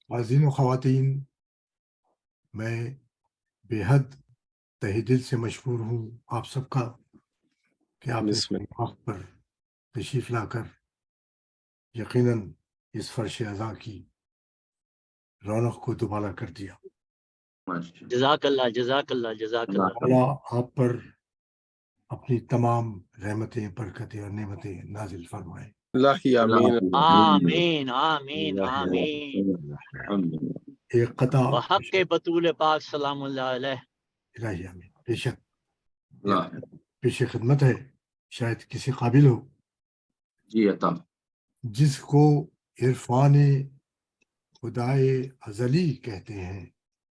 خواتین و خواتین، میں بے حد تہہ دل سے مشکور ہوں آپ سب کا کہ آپ نے وقت پر تشریف لا کر یقیناً اس فرش اعضاء کی رونق کو دوبارہ کر دیا. جزاک اللہ، جزاک اللہ، جزاک اللہ. اللہ آپ پر اپنی تمام رحمتیں، برکتیں اور نعمتیں نازل فرمائے. آمین آمین آمین. ایک قطع بحق بطول پاک سلام اللہ علیہ. الہی آمین. بے شک پیش خدمت ہے، شاید کسی قابل ہو جی عطا. جس کو عرفان خدائے ازلی کہتے ہیں.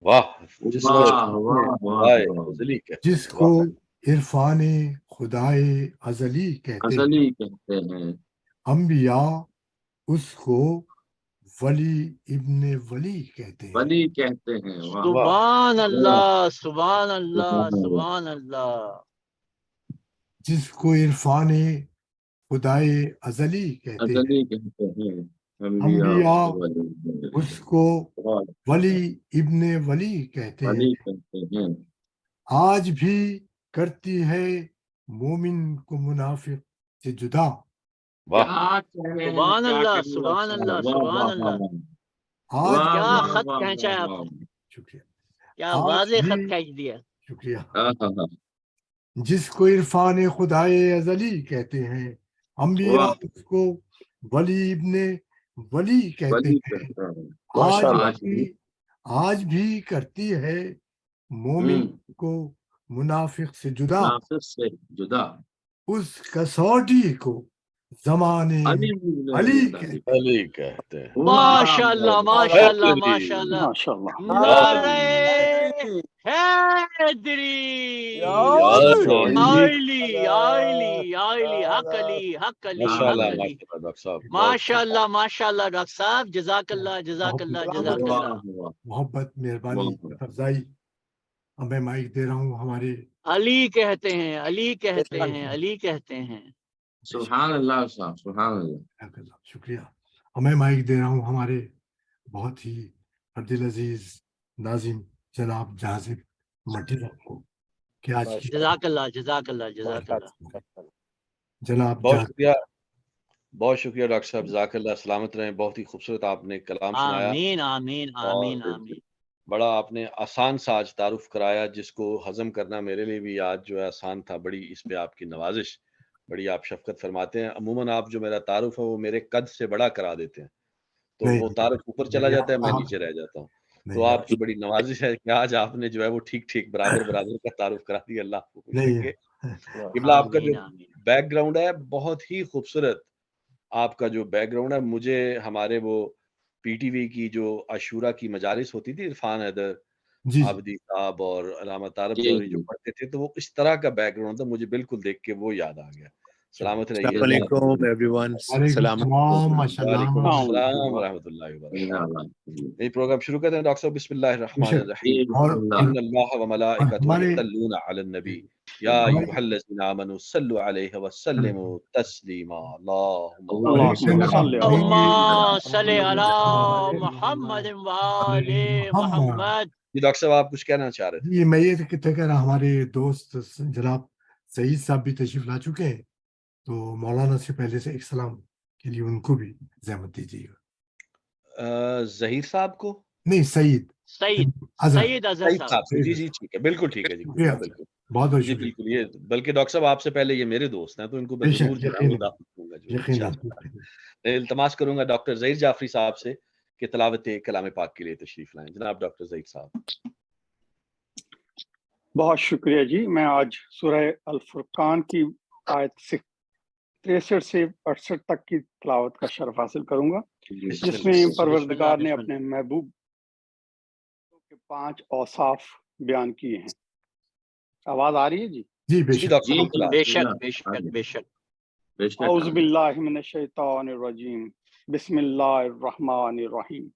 واہ، جس کو عرفان خدائے ازلی کہتے ہیں. انبیاء اس کو ولی ابن ولی کہتے ہیں. ولی کہتے ہیں. سبحان اللہ، سبحان اللہ، سبحان اللہ. جس کو عرفان خدائے ازلی کہتے ہیں انبیاء اس کو ولی ابن ولی کہتے ہیں. آج بھی کرتی ہے مومن کو منافق سے جدا. سبحان اللہ، سبحان اللہ، سبحان اللہ. آج کیا خط کھینچا ہے آپ نے، شکریہ، کیا واضح خط کھینچ دیا. شکریہ. جس کو عرفان خدائے ازلی کہتے ہیں انبیاء اس کو ولی ابن ولی کہتے ہیں. آج بھی کرتی ہے مومن کو منافق سے جدا. اس کسوٹی کو زمانے علی کہتے ہیں. ماشاء اللہ، ماشاء اللہ، ماشاء اللہ. نعرہ حیدری، آئلی آئلی آئلی، حق علی، حق علی، حق علی. ماشاء اللہ، ماشاء اللہ. ڈاکٹر صاحب جزاک اللہ، جزاک اللہ، جزاک اللہ. محبت، مہربانی، افزائی. اب میں مائک دے رہا ہوں ہمارے علی کہتے ہیں، علی کہتے ہیں، علی کہتے ہیں. سبحان اللہ صاحب، سبحان اللہ. شکریہ. اور میں مائک دے رہا ہوں ہمارے بہت ہی دل عزیز ناظم جناب جازب مٹی کو کہ آج جزاک اللہ، جزاک اللہ، جزاک اللہ. جناب بہت شکریہ، بہت شکریہ ڈاکٹر صاحب، جزاک اللہ. سلامت رہیں. بہت ہی خوبصورت آپ نے کلام سنایا. آمین آمین آمین آمین. بڑا آپ نے آسان سا آج تعارف کرایا جس کو ہضم کرنا میرے لیے بھی آج جو ہے آسان تھا. بڑی اس پہ آپ کی نوازش، بڑی آپ شفقت فرماتے ہیں. عموماً آپ جو میرا تعارف ہے وہ میرے قد سے بڑا کرا دیتے ہیں، تو وہ تعارف اوپر چلا جاتا ہے، میں نیچے رہ جاتا ہوں. تو آپ کی بڑی نوازش ہے کہ آج آپ نے جو ہے وہ ٹھیک ٹھیک برابر کا تعارف کرا دیا. اللہ آپ کو خوش رکھے. قبلہ آپ کا جو بیک گراؤنڈ ہے بہت ہی خوبصورت. آپ کا جو بیک گراؤنڈ ہے، مجھے ہمارے وہ پی ٹی وی کی جو عاشورہ کی مجالس ہوتی تھی، عرفان حیدر عابدی صاحب اور علامہ طارق جوہری جو پڑھتے تھے، تو وہ اس طرح کا بیک گراؤنڈ تھا. مجھے بالکل دیکھ کے وہ یاد آ گیا. سلامت رہیے. السلام علیکم ایوری ون. السلام وعلیکم السلام ورحمۃ اللہ وبرکاتہ. یہ پروگرام شروع کرتے ہیں ڈاکٹر صاحب. بسم اللہ الرحمن الرحیم. ان اللہ وملائکتہ یصلون علی النبی یا ایھا الذین آمنوا صلوا علیہ وسلموا تسلیما. اللہم صلی علی محمد وآل محمد. جی ڈاکٹر صاحب آپ کچھ کہنا چاہ رہے تھے؟ جی میں یہ کہہ رہا، ہمارے دوست جناب سعید صاحب بھی تشریف لا چکے ہیں، تو مولانا سے پہلے سے ایک سلام کے لیے ان کو بھی زحمت دیجیے گا. ظہیر صاحب کو نہیں، سعید اظہر صاحب. جی جی ٹھیک ہے، بالکل ٹھیک ہے جی، بالکل بہت بہت جی شکریہ. بالکل. یہ بلکہ ڈاکٹر صاحب آپ سے پہلے یہ میرے دوست ہیں، تو ان کو میں ضرور جو ہے وہ دعوت دوں گا. جو التماس کروں گا ڈاکٹر ظہیر جعفری صاحب سے کہ تلاوت کلام پاک کے لیے تشریف لائیں. جناب ڈاکٹر ظہیر صاحب. بہت شکریہ جی. میں آج سورہ الفرقان کی آیت 63 سے 68 تک کی تلاوت کا شرف حاصل کروں گا، جس میں پروردگار نے اپنے محبوب کے 5 اوصاف بیان کیے ہیں. آواز آ رہی ہے جی؟ جی بے شک، بے شک بے شک بے شک. اعوذ باللہ من الشیطان الرجیم، بسم اللہ الرحمن الرحیم.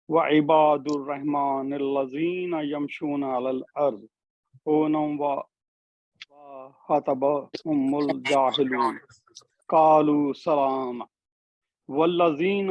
وعباد الرحمن الذین یمشون علی الارض ہونا خاطبهم الجاہلون قالوا سلام والذین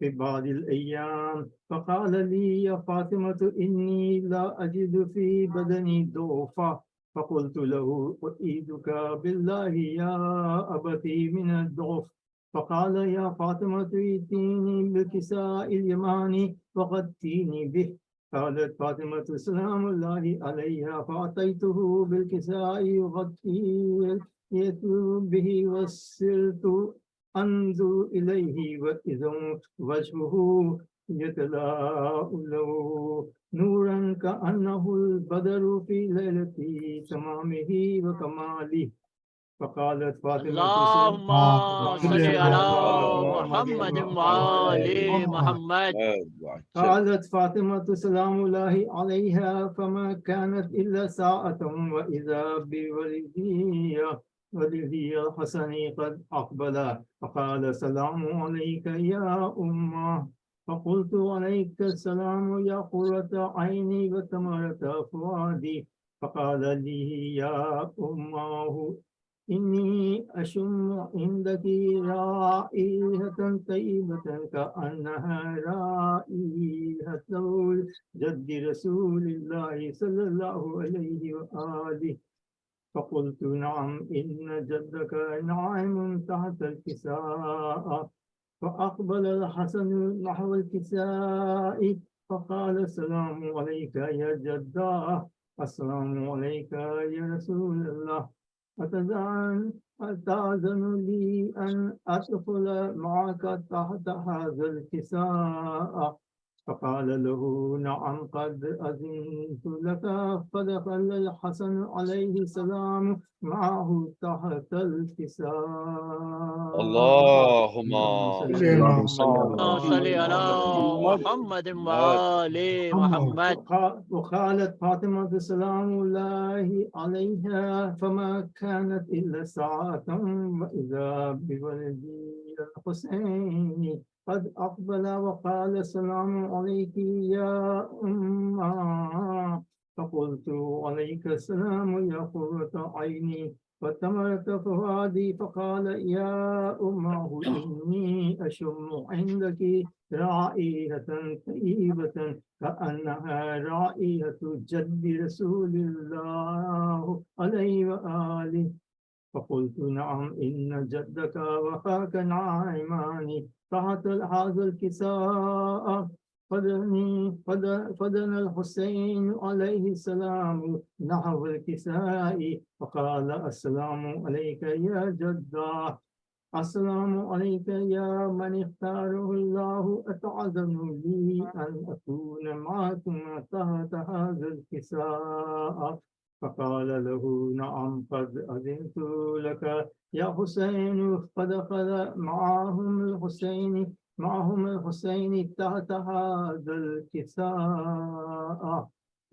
في بعض الأيام فقال لي يا فاطمة إني لا أجد في بدني ضعفا فقلت له أعيذك بالله يا أبتي من الضعف فقال يا فاطمة ائتيني بالكساء اليماني وغطيني به قالت فاطمة سلام الله عليها فأتيته بالكساء يغطيه به وسرت انظر إليه وإذا وجهه يتلاء نورا كأنه البدر في ليلة تمامه وكماله فقالت فاطمة اللهم صل على محمد و آل محمد. قالت فاطمة سلام الله عليها فما كانت إلا ساعة وإذا بولدي الحسن قد أقبل فقال سلام عليك يا أمه فقلت عليك السلام يا قرة عيني وثمرة فؤادي فقال لي يا أمه إني أشم عندك رائحة طيبة كأنها رائحة جد رسول الله صلى الله عليه وآله. فقلت نعم إن جدك نائم تحت الكساء. فأقبل الحسن نحو الكساء فقال السلام عليك يا جداه. السلام عليك يا رسول الله. أتأذن لي أن أدخل معك تحت هذا الكساء؟ فقال له نعم قد أذنت لك. فدخل الحسن عليه السلام معه تحت الكساء. اللهم اللهم صل على محمد وآل محمد. وقالت فاطمة سلام الله عليها فما كانت إلا ساعة وإذا بولدي الحسين قد أقبل وقال السلام عليك يا أمه. فقلت عليك السلام يا قرة عيني فتمرت فؤادي. فقال يا أمه إني أشم عندك رائحة طيبة كأنها رائحة جد رسول الله عليه وآله. فقلت نعم إن جدك وخاك نائمان تحت هذا الكساء. فدنا الحسين عليه السلام نحو الكساء فقال السلام عليك يا جدا. السلام عليك يا من اختاره الله. أتعذن لي أن أكون معكم تحت هذا الكساء؟ فقال له نعم قد أذنت لك يا حسين. فدخل معهم الحسين تحت هذا الكساء.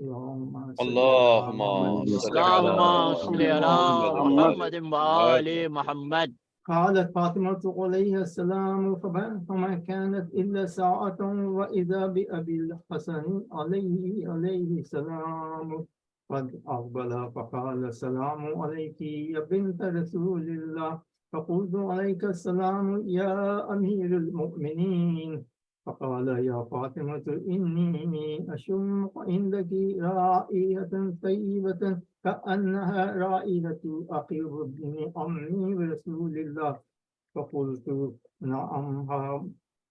اللهم صل على اللهم صل اللهم صل على محمد وآل على محمد. قالت فاطمة عليه السلام فما كانت إلا ساعة وإذا بأبي الحسن عليه السلام قد أقبل فقال السلام عليك يا بنت رسول الله. فقلت عليك السلام يا أمير المؤمنين. فقال يا فاطمة إني أشم عندك رائحة طيبة كأنها رائحة أخي ابن عمي رسول الله. فقلت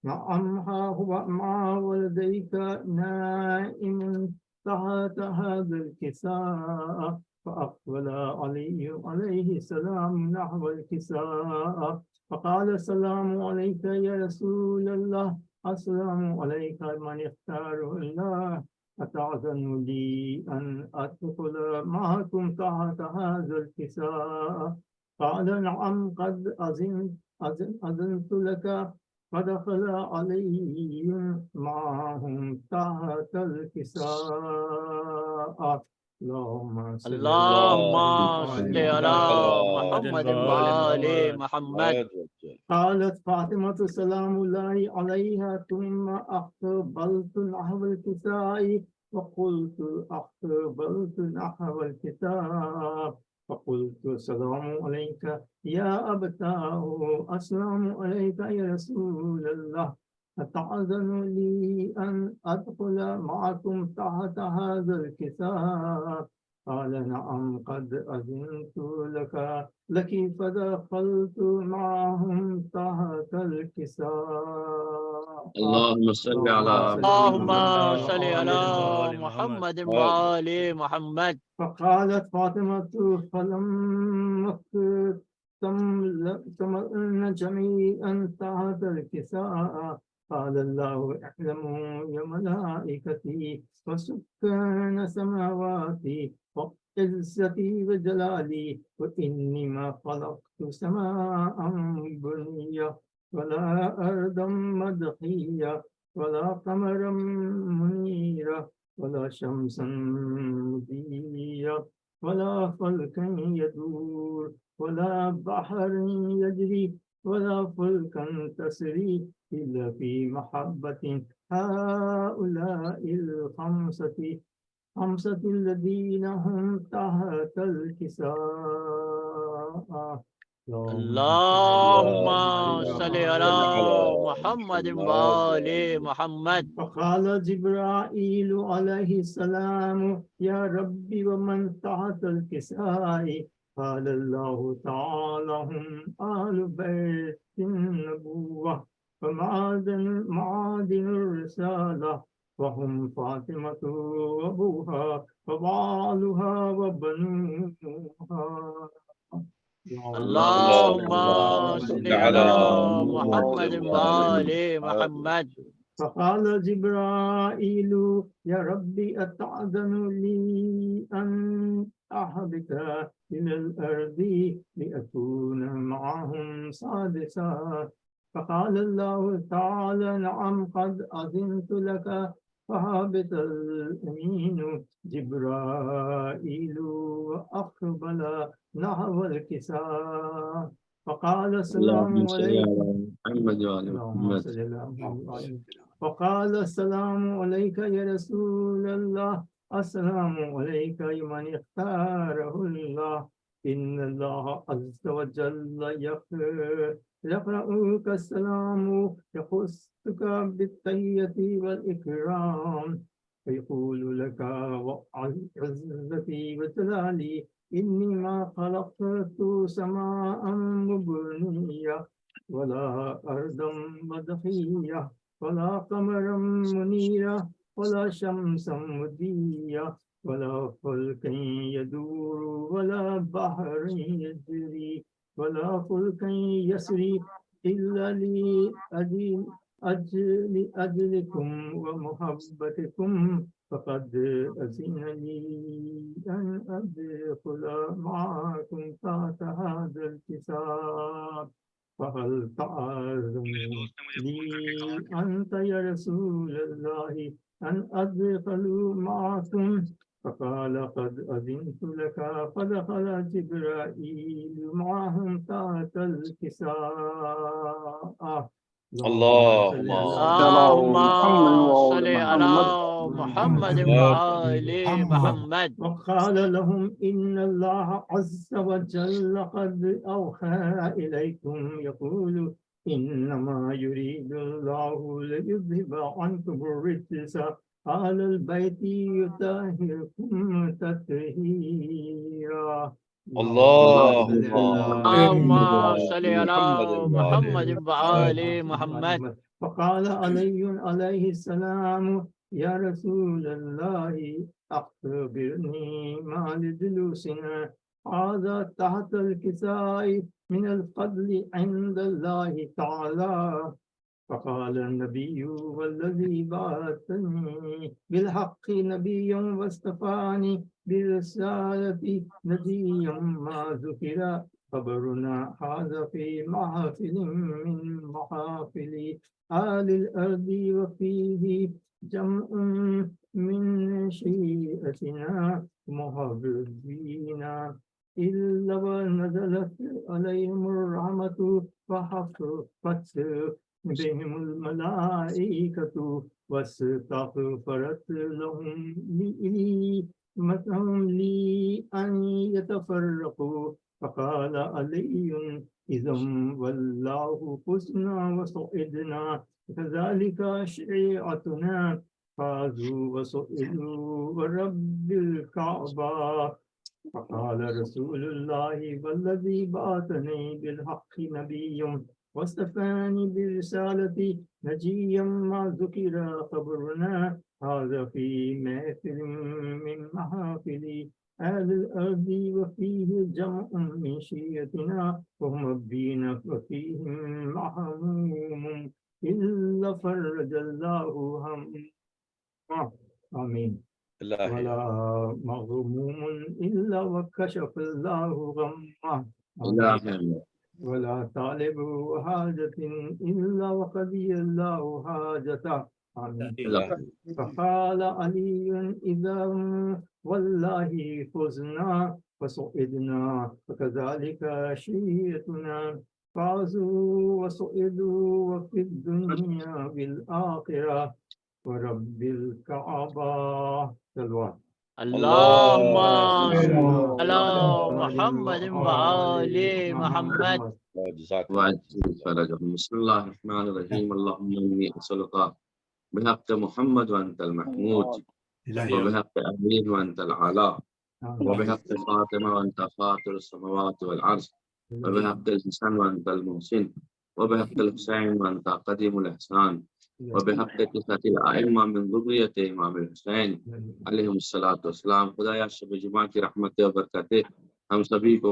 نعمها هو مع ولديك نائم تحت هذا الكساء. فأقبل عليه السلام نحو الكساء فقال السلام عليك يا رسول الله. السلام عليك من اختاره الله. أتعذن لي أن أدخل معكم تحت هذا الكساء؟ قال نعم قد أذنت لك. فدخل عليهم معهم تحت الكساء. اللهم صل اللهم صل على محمد وآل محمد. قالت فاطمة سلام الله عليها ثم أقبلت نحو الكساء أقبلت نحو الكتاب فقلت السلام عليك يا أبتاه. السلام عليك يا رسول الله. أتعذن لي أن أدخل معكم تحت هذا الكساء؟ قال نعم قد أذنت لك فدخلت معهم تحت الكساء. اللهم صل على اللهم صل على محمد وآل محمد. فقالت فاطمة فلم تملأن جميعا تحت الكساء. قال الله اعلموا يا ملائكتي وسكان سماواتي وعزتي وجلالي وإني ما خلقت سماء بنية ولا أرضا مدحية ولا قمرا منيرا ولا شمسا مضية ولا فلكا يدور ولا بحر يجري ولا فلكا تسري إلا في محبة هؤلاء الخمسة خمسة الذين هم تحت الكساء اللهم صل على على محمد محمد وآل محمد. فقال جبرائيل عليه السلام يا ربي ومن تحت الكساء قال الله تعالى هم آل بيت النبوة ومعادن الرسالة وهم فاطمة وأبوها وبعالها وبنوها. اللهم صل على محمد وآل محمد. فقال جبرائيل يا ربي أتأذن لي أن أهبط إلى الأرض لأكون معهم سادسا. فقال الله تعالى نعم قد أذنت لك فهبط الأمين جبرائيل وأقبل نحو الكساء فقال السلام اللهم صل عليكم. على محمد وعلى اللهم محمد. صل على محمد. فقال السلام عليك يا رسول الله. السلام عليك من اختاره الله. إن الله عز وجل يقرأك السلام يخصك بالتحية والإكرام ويقول لك وعزتي وجلالي إني ما خلقت سماء مبنية ولا أرضا مدحية ولا قمرا منيرا ولا شمسا مضية ولا فلك يدور ولا بحر يجري ولا فلك يسري إلا لأجلكم ومحبتكم فقد أذن لي أن أدخل معكم تحت هذا الكتاب فهل تعلم لي أنت يا رسول الله أن أدخل معكم فقال قد أذنت لك فدخل جبرائيل معهم تحت الكساء. اللهم اللهم صل على محمد وآل محمد. وقال لهم إن الله عز وجل قد أوحى إليكم يقول إنما يريد الله ليذهب عنكم الرجس أهل البيت يطهركم تطهيرا. اللهم صل على محمد وآل محمد. فقال علي عليه السلام يا رسول الله أخبرني ما لجلوسنا هذا تحت الكساء من الفضل عند الله تعالى. فقال النبي والذي بعثني بالحق نبيا واصطفاني برسالة نبيا ما ذكر خبرنا هذا في محافل من محافل آل الأرض وفيه جمع من شيئتنا محببين إلا ونزلت عليهم الرحمة فحفظت بهم الملائكة واستغفرت لهم لي أن يتفرقوا. فقال علي إذا والله فزنا وصعدنا كذلك شريعتنا فازوا وسئلوا ورب الكعبة. فقال رسول الله والذي بعثني بالحق نبي واصطفاني برسالة نجيا ما ذكر خبرنا هذا في محفل من محافل أهل الأرض وفيه جمع من شيعتنا وهم الدين وفيهم محموم إلا فرج الله همه. آمين. ولا مغموم إلا وكشف الله غمه. ولا طالب حاجة إلا وقضي الله حاجته. آمين. فقال علي إذا والله فزنا وصعدنا فكذلك شيئتنا فازوا وصعدوا وفي الدنيا بالآخرة ورب الكعبة. اللهم اللهم علی محمد وآل محمد. جزاک اللہ. وعجل فرجهم. بسم الله الرحمن الرحيم. اللهم إني أسألك بحق محمد وأنت المحمود، إلهي وبحق أمين وأنت العلا، وبحق فاطمة وأنت فاطر السماوات والأرض، وبحق الحسن وأنت المحسن، وبحق الحسين وأنت قديم الإحسان، وبحق تسعة الأئمة من ذرية إمام الحسين علیہ الصلاۃ والسلام. خدایا شب جمعہ کی رحمتیں و برکاتیں ہم سبھی کو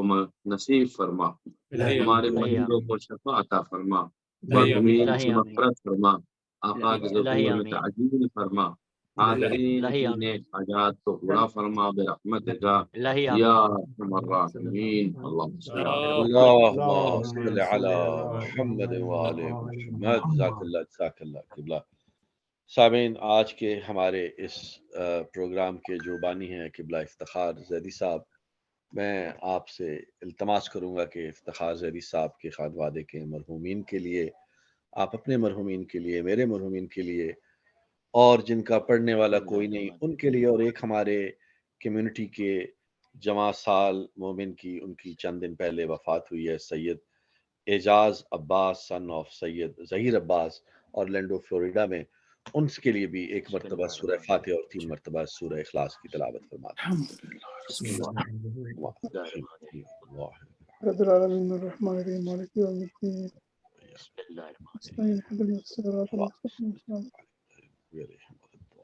نصیب فرما، ہمارے مریضوں کو شفا عطا فرما، مظلومین کی مغفرت فرما، آقا کی ضرورت میں تعجیل فرما، حاضرین کی نیک حاجات کو پورا فرما برحمتک یا ارحم الراحمین. اللهم صل علی اللهم صل علی محمد وآل محمد. جزاک اللہ جزاک اللہ. قبلہ سامعین، آج کے ہمارے اس پروگرام کے جو بانی ہیں قبلہ افتخار زیدی صاحب، میں آپ سے التماس کروں گا کہ افتخار زیدی صاحب کے خانوادے کے مرحومین کے لیے، آپ اپنے مرحومین کے لیے، میرے مرحومین کے لیے، اور جن کا پڑھنے والا کوئی نہیں ان کے لیے، اور ایک ہمارے کمیونٹی کے جمع سال مومن کی، ان کی چند دن پہلے وفات ہوئی ہے، Syed Ejaz Abbas son of Syed Zaheer Abbas, Orlando Florida میں، ان کے لیے بھی ایک مرتبہ سورہ فاتحہ اور 3 مرتبہ سورہ اخلاص کی تلاوت فرماتے ہیں. رب العالمین الرحمن الرحیم مالک یوم الدین نستعین اهدنا الصراط المستقیم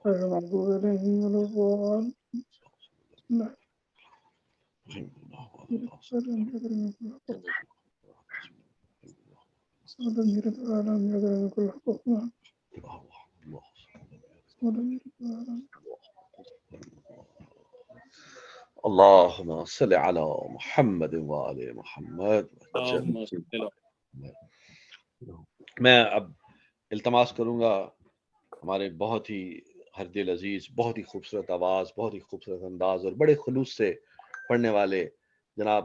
غیر المغضوب علیہم ولا الضالین. اللهم صل علی محمد وآل محمد. میں اب التماس کروں گا ہمارے بہت ہی ہر دل عزیز، بہت ہی خوبصورت آواز، بہت ہی خوبصورت انداز اور بڑے خلوص سے پڑھنے والے جناب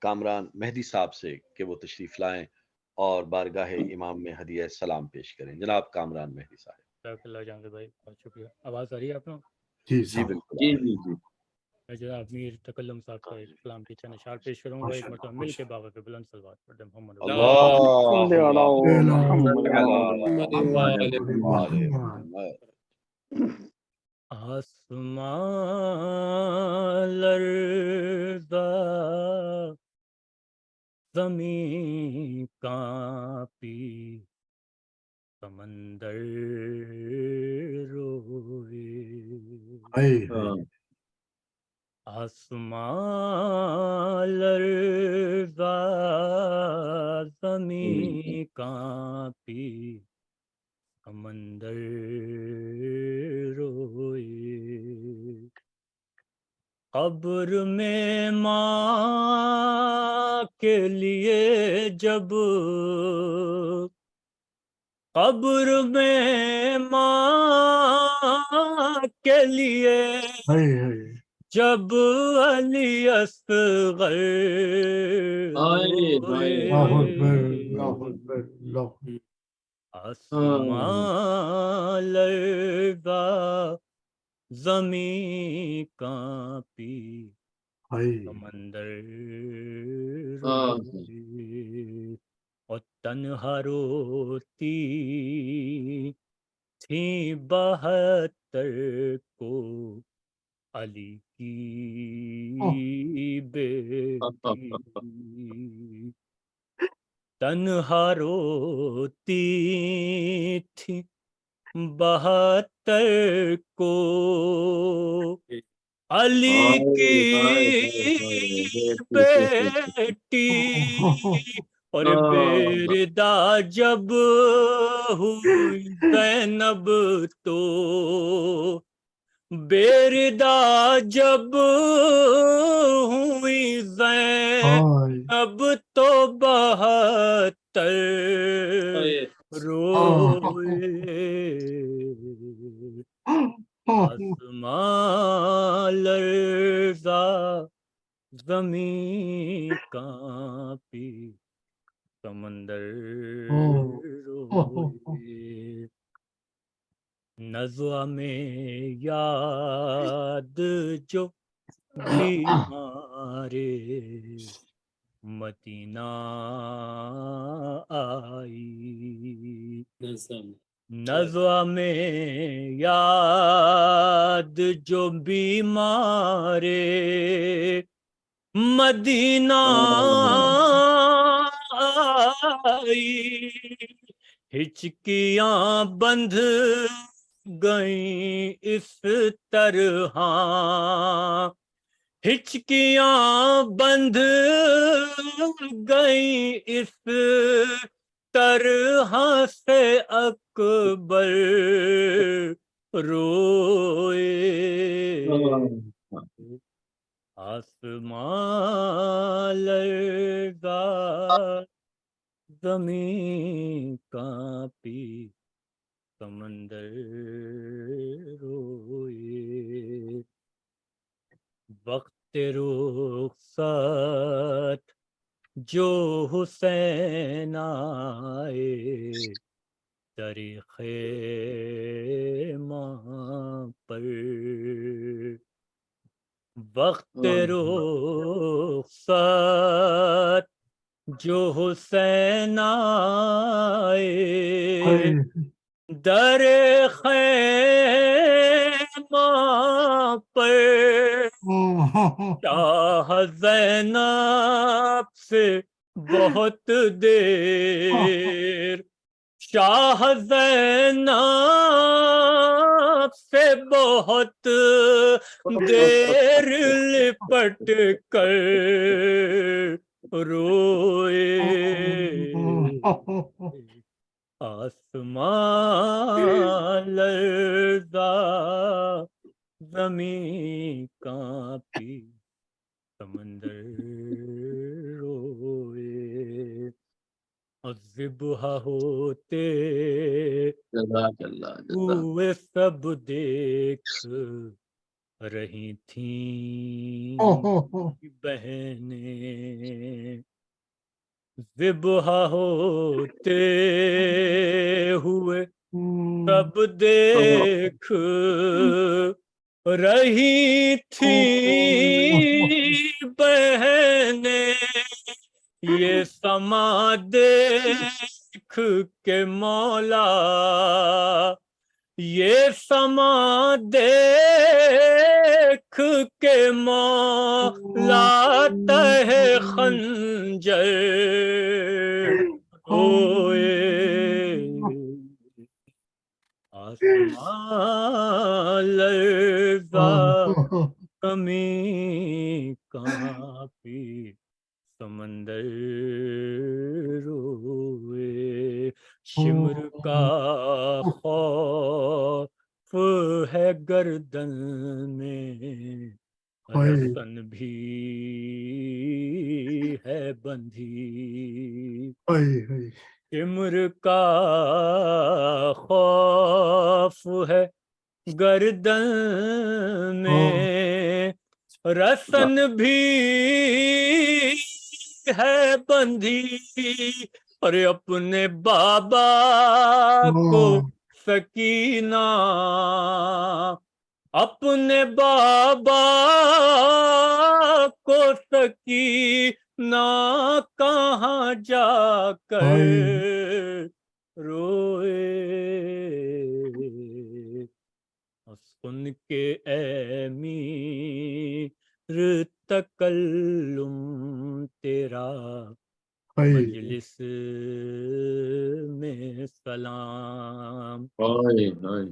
کامران مہدی صاحب سے کہ وہ تشریف لائیں اور بارگاہ امام میں ہدیہ سلام پیش کریں. جناب کامران مہدی صاحب. جزاک اللہ جہاں بھائی، بہت شکریہ. آواز آ رہی ہے آپ کو؟ جی جی بالکل. جی جی جی. میں جناب میر تکلم صاحب کا ایک کلام کی چند اشعار پیش کروں گا. ایک مرتبہ مل کے بابا پہ بلند صلوات پڑھتے ہیں. محمد صلی آسمان لرزا زمین کانپی سمندر روئے. آسمان لرزا زمین کانپی سمندر روئے. قبر میں ماں کے لیے جب، قبر میں ماں کے لیے جب علی اصغر روئے. آسمان لرزا زمین کانپی سمندر روئے. اور تنہا روتی تھی 72 کو علی کی بیٹی. تنہا روتی تھی 72 کو علی کی بیٹی. اور بیردا جب ہوئی زینب تو، بیردا جب ہوئی زینب تو 72 روئے. آسمان لرزا زمین کانپی سمندر روئے. نزوہ میں یاد جو بیمارے مدینہ آئی، نزوہ میں یاد جو بیمارے مدینہ آئی، ہچکیاں بندھ گئیں اس طرح، ہچکیاں بندھ گئیں اس طرح سے اکبر روئے، آسمان لرزا زمین کانپی سمندر روئے، وقت رخصت جو حسین آئے در خیمہ پر، وقت رخصت جو حسین آئے در خیمہ پر، شاہ زینب سے بہت دیر، شاہ زینب سے بہت دیر لپٹ کر روئے، آسمان لرزا زمین کانپی سمندر روئے، ذبح ہوتے جزاک اللہ جزاک ہوئے سب دیکھ رہی تھیں بہنیں، ذبح ہوتے ہوئے سب دیکھ رہی تھیں بہنیں، یہ سما دیکھ کے مولا، یہ سما دیکھ کے مولا تہ خنجر روئے، آسمان لرزا زمین کانپی سمندر روئے، شمر کا خوف ہے گردن میں، رسن بھی ہے بندھی، شمر کا خوف ہے گردن میں، رسن بھی ہے بندھی، اور اپنے بابا کو سکینہ، اپنے بابا کو سکینہ کہاں جا کر روئے، سن کے اے میر تکلم تیرا مجلس میں سلام،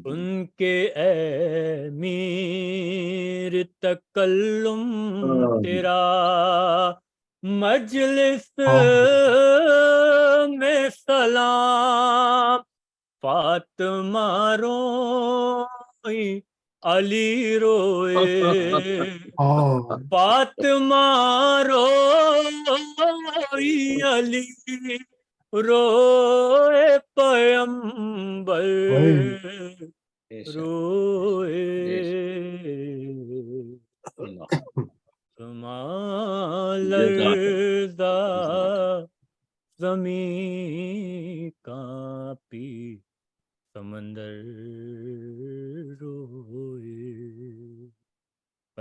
ان کے اے میر تکلم تیرا مجلس میں سلام، فاطمہ روئی علی روئے، فاطمہ روئی علی روئے، پیغمبر روئے، آسمان لرزا زمین کانپی سمندر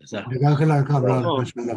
جزاك جزاkallah kamran mashallah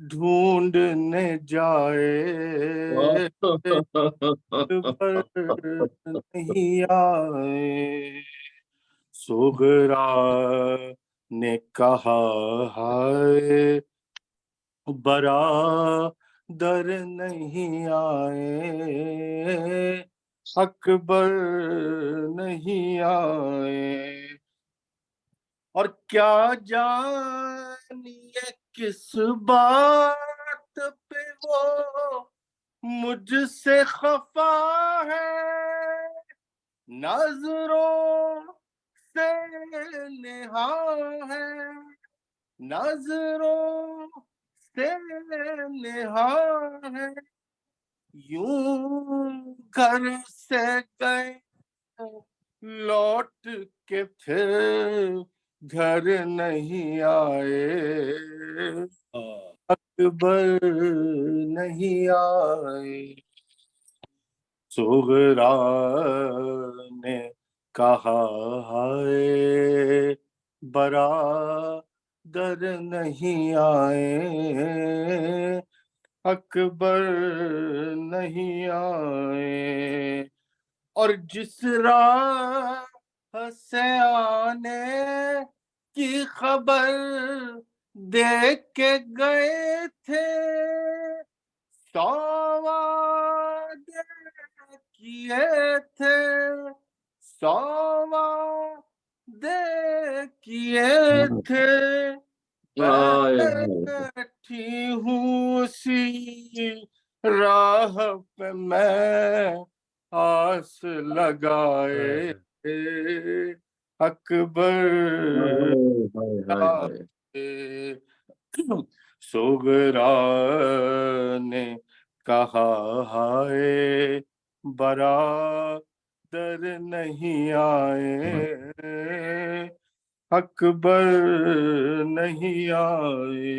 ڈھونڈنے جائے پر نہیں آئے. سغرا نے کہا ہائے برادر نہیں آئے، اکبر نہیں آئے. اور کیا جانیے کس بات پہ وہ مجھ سے خفا ہے، نظروں سے نہا ہے، نظروں سے نہا ہے. یوں گھر سے گئے لوٹ کے پھر گھر نہیں آئے، اکبر نہیں آئے. سغرا نے کہا ہائے برادر نہیں آئے، اکبر نہیں آئے. اور جس راہ سے آنے کی خبر دے کے گئے تھے، 100 وعدے کیے تھے، 100 وعدے کیے تھے. بیٹھی ہوں اسی راہ پہ میں آس لگائے، اکبر سغرا نے کہا ہائے برادر نہیں آئے، اکبر نہیں آئے.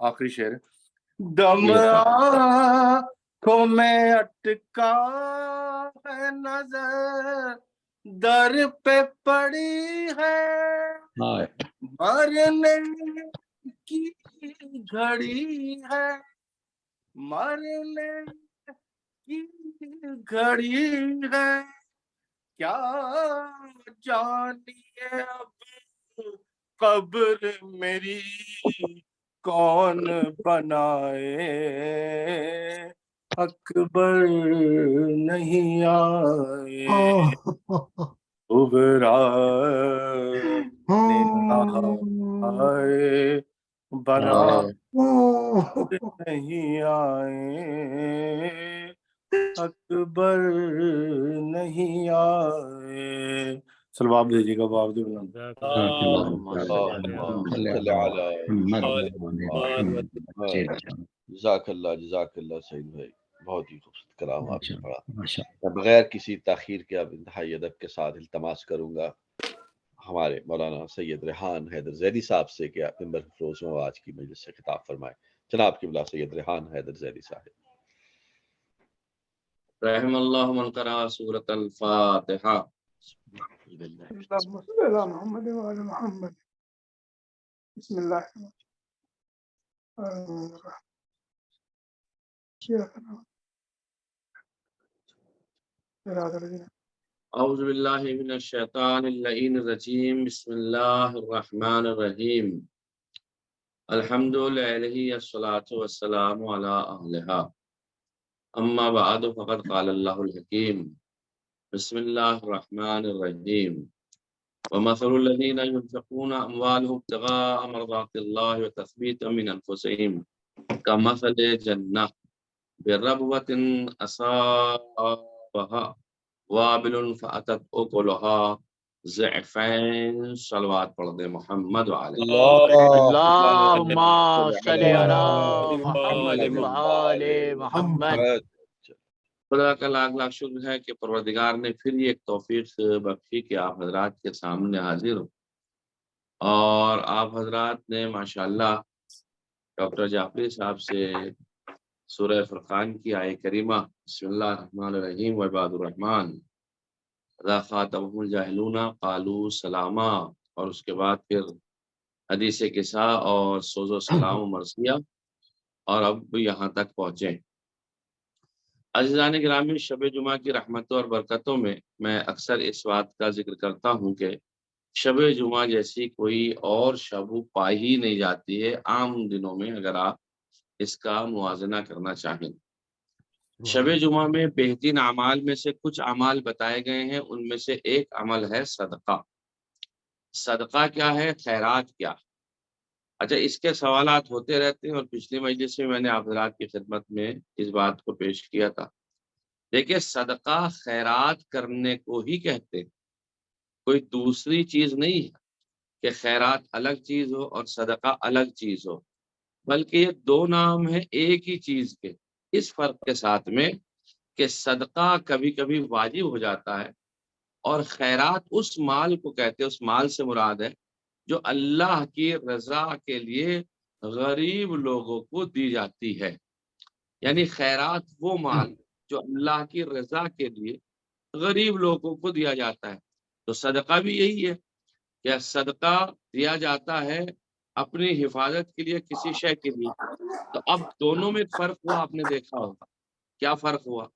آخری شعر. دم آنکھوں میں اٹکا ہے نظر در پہ پڑی ہے، مرنے کی گھڑی ہے، مرنے کی گھڑی ہے. کیا جانیے اب قبر میری کون بنائے، اکبر نہیں آئے. سغرا نے کہا ہائے برادر نہیں آئے، اکبر نہیں آئے. سلوات دیجیے گا باب دے بلند. جزاک اللہ سعید بھائی، بہت ہی خوبصورت کلام آپ نے پڑھا. بغیر کسی تاخیر کے اب انتہائی ادب کے ساتھ التماس کروں گا ہمارے مولانا سید ریحان حیدر زیدی صاحب سے کہ ممبر فروز میں آج کی مجلس سے خطاب فرمائے. جناب قبلہ سید ریحان حیدر زیدی صاحب. رحم اللہ من قرأ سورۃ الفاتحہ. اللهم صل على محمد وعلى محمد. بسم الله الرحمن الرحيم. اعوذ باللہ من الشیطان اللعین الرجیم. بسم اللہ الرحمن الرحیم. الحمد للہ الصلاۃ والسلام علی اہلہا. اما بعد فقد قال اللہ الحکیم. بسم اللہ الرحمن الرحیم. ومثل الذین ينفقون اموالهم ابتغاء مرضات اللہ وتثبیتا من انفسهم كمثل جنہ بربوۃ اصابها وابل فأتت اکلها ضعفین. صلوات پڑھ دیں محمد وعلی اللہم صلی علی محمد وآل محمد. خدا کا لاکھ لاکھ شکر ہے کہ پروردگار نے پھر یہ ایک توفیق بخشی کہ آپ حضرات کے سامنے حاضر ہوں. اور آپ حضرات نے ماشاءاللہ ڈاکٹر جعفری صاحب سے سورہ فرقان کی آیہ کریمہ بسم اللہ الرحمن الرحیم وعباد الرحمن اذا خاطبهم الجاہلون قالوا سلاما، اور اس کے بعد پھر حدیث کسا اور سوز و سلام و مرثیہ اور اب یہاں تک پہنچے۔ عزیزان گرامی، شب جمعہ کی رحمتوں اور برکتوں میں اکثر اس بات کا ذکر کرتا ہوں کہ شب جمعہ جیسی کوئی اور شب پائی ہی نہیں جاتی ہے عام دنوں میں، اگر آپ اس کا موازنہ کرنا چاہیں۔ شب جمعہ میں بہترین اعمال میں سے کچھ اعمال بتائے گئے ہیں، ان میں سے ایک عمل ہے صدقہ۔ صدقہ کیا ہے؟ خیرات کیا؟ اچھا، اس کے سوالات ہوتے رہتے ہیں، اور پچھلی مجلس میں نے آپ حضرات کی خدمت میں اس بات کو پیش کیا تھا۔ دیکھیں، صدقہ خیرات کرنے کو ہی کہتے ہیں، کوئی دوسری چیز نہیں ہے کہ خیرات الگ چیز ہو اور صدقہ الگ چیز ہو، بلکہ یہ دو نام ہیں ایک ہی چیز کے، اس فرق کے ساتھ میں کہ صدقہ کبھی کبھی واجب ہو جاتا ہے، اور خیرات اس مال کو کہتے ہیں، اس مال سے مراد ہے جو اللہ کی رضا کے لیے غریب لوگوں کو دی جاتی ہے۔ یعنی خیرات وہ مال جو اللہ کی رضا کے لیے غریب لوگوں کو دیا جاتا ہے۔ تو صدقہ بھی یہی ہے کہ صدقہ دیا جاتا ہے اپنی حفاظت کے لیے، کسی شے کے لیے۔ تو اب دونوں میں فرق ہوا، آپ نے دیکھا ہوگا کیا فرق ہوا۔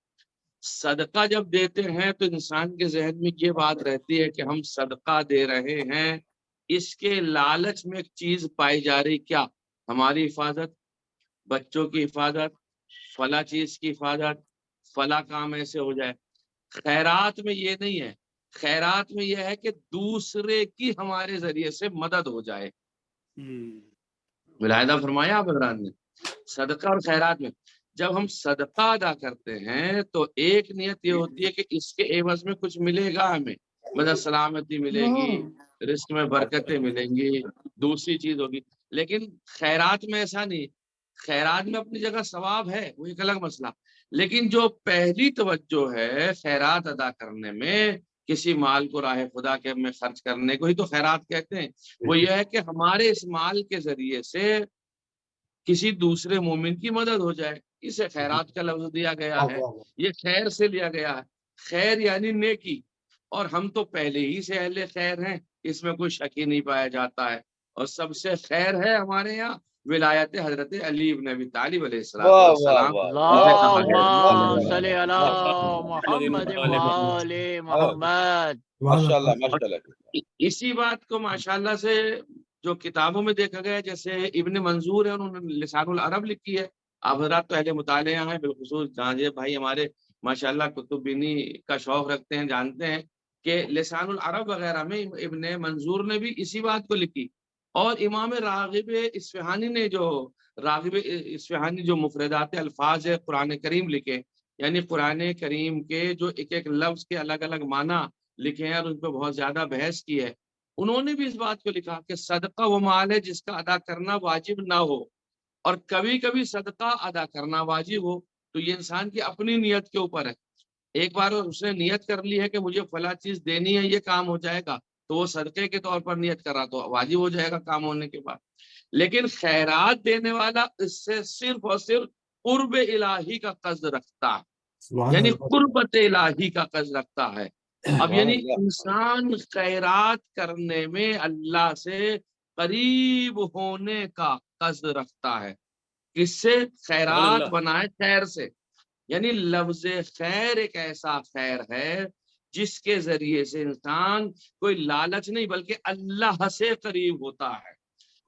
صدقہ جب دیتے ہیں تو انسان کے ذہن میں یہ بات رہتی ہے کہ ہم صدقہ دے رہے ہیں، اس کے لالچ میں ایک چیز پائی جا رہی، کیا؟ ہماری حفاظت، بچوں کی حفاظت، فلاں چیز کی حفاظت، فلاں کام ایسے ہو جائے۔ خیرات میں یہ نہیں ہے، خیرات میں یہ ہے کہ دوسرے کی ہمارے ذریعے سے مدد ہو جائے۔ ملاحظہ فرمایا آپ حضرات نے؟ صدقہ اور خیرات میں جب ہم صدقہ ادا کرتے ہیں تو ایک نیت یہ ہوتی ہے کہ اس کے عوض میں کچھ ملے گا ہمیں، مطلب سلامتی ملے گی، رزق میں برکتیں ملیں گی، دوسری چیز ہوگی۔ لیکن خیرات میں ایسا نہیں، خیرات میں اپنی جگہ ثواب ہے، وہ ایک الگ مسئلہ، لیکن جو پہلی توجہ ہے خیرات ادا کرنے میں، کسی مال کو راہ خدا کے میں خرچ کرنے کو ہی تو خیرات کہتے ہیں، وہ یہ ہے کہ ہمارے اس مال کے ذریعے سے کسی دوسرے مومن کی مدد ہو جائے، اسے خیرات کا لفظ دیا گیا ہے۔ یہ خیر سے لیا گیا ہے، خیر یعنی نیکی، اور ہم تو پہلے ہی سے اہل خیر ہیں، اس میں کوئی شک ہی نہیں پایا جاتا ہے۔ اور سب سے خیر ہے ہمارے یہاں ولایت حضرت علی بن ابی طالب علیہ السلام، جسے کہا گیا اللہم صلی علی محمد وآل محمد۔ ماشاءاللہ ماشاءاللہ۔ اسی بات کو ماشاءاللہ سے جو کتابوں میں دیکھا گیا، جیسے ابن منظور ہے، انہوں نے لسان العرب لکھی ہے، آپ حضرات تو اہل مطالعہ ہیں، بالخصوص جہاں بھائی ہمارے ماشاءاللہ کتب بینی کا شوق رکھتے ہیں، جانتے ہیں کہ لسان العرب وغیرہ میں ابن منظور نے بھی اسی بات کو لکھی۔ اور امام راغب اصفہانی جو مفردات الفاظ ہے قرآن کریم لکھے، یعنی قرآن کریم کے جو ایک ایک لفظ کے الگ الگ معنی لکھے ہیں اور ان پہ بہت زیادہ بحث کی ہے، انہوں نے بھی اس بات کو لکھا کہ صدقہ وہ مال ہے جس کا ادا کرنا واجب نہ ہو، اور کبھی کبھی صدقہ ادا کرنا واجب ہو، تو یہ انسان کی اپنی نیت کے اوپر ہے۔ ایک بار اس نے نیت کر لی ہے کہ مجھے فلاں چیز دینی ہے، یہ کام ہو جائے گا، تو وہ صدقے کے طور پر نیت کر رہا تو واجب ہو جائے گا کام ہونے کے بعد۔ لیکن خیرات دینے والا اس سے صرف اور صرف قرب الہی کا قصد رکھتا ہے، یعنی قربت الہی کا قصد رکھتا ہے۔ اب یعنی انسان خیرات کرنے میں اللہ سے قریب ہونے کا قصد رکھتا ہے، کس سے؟ خیرات بنائے خیر سے، یعنی لفظ خیر ایک ایسا خیر ہے جس کے ذریعے سے انسان کوئی لالچ نہیں بلکہ اللہ سے قریب ہوتا ہے۔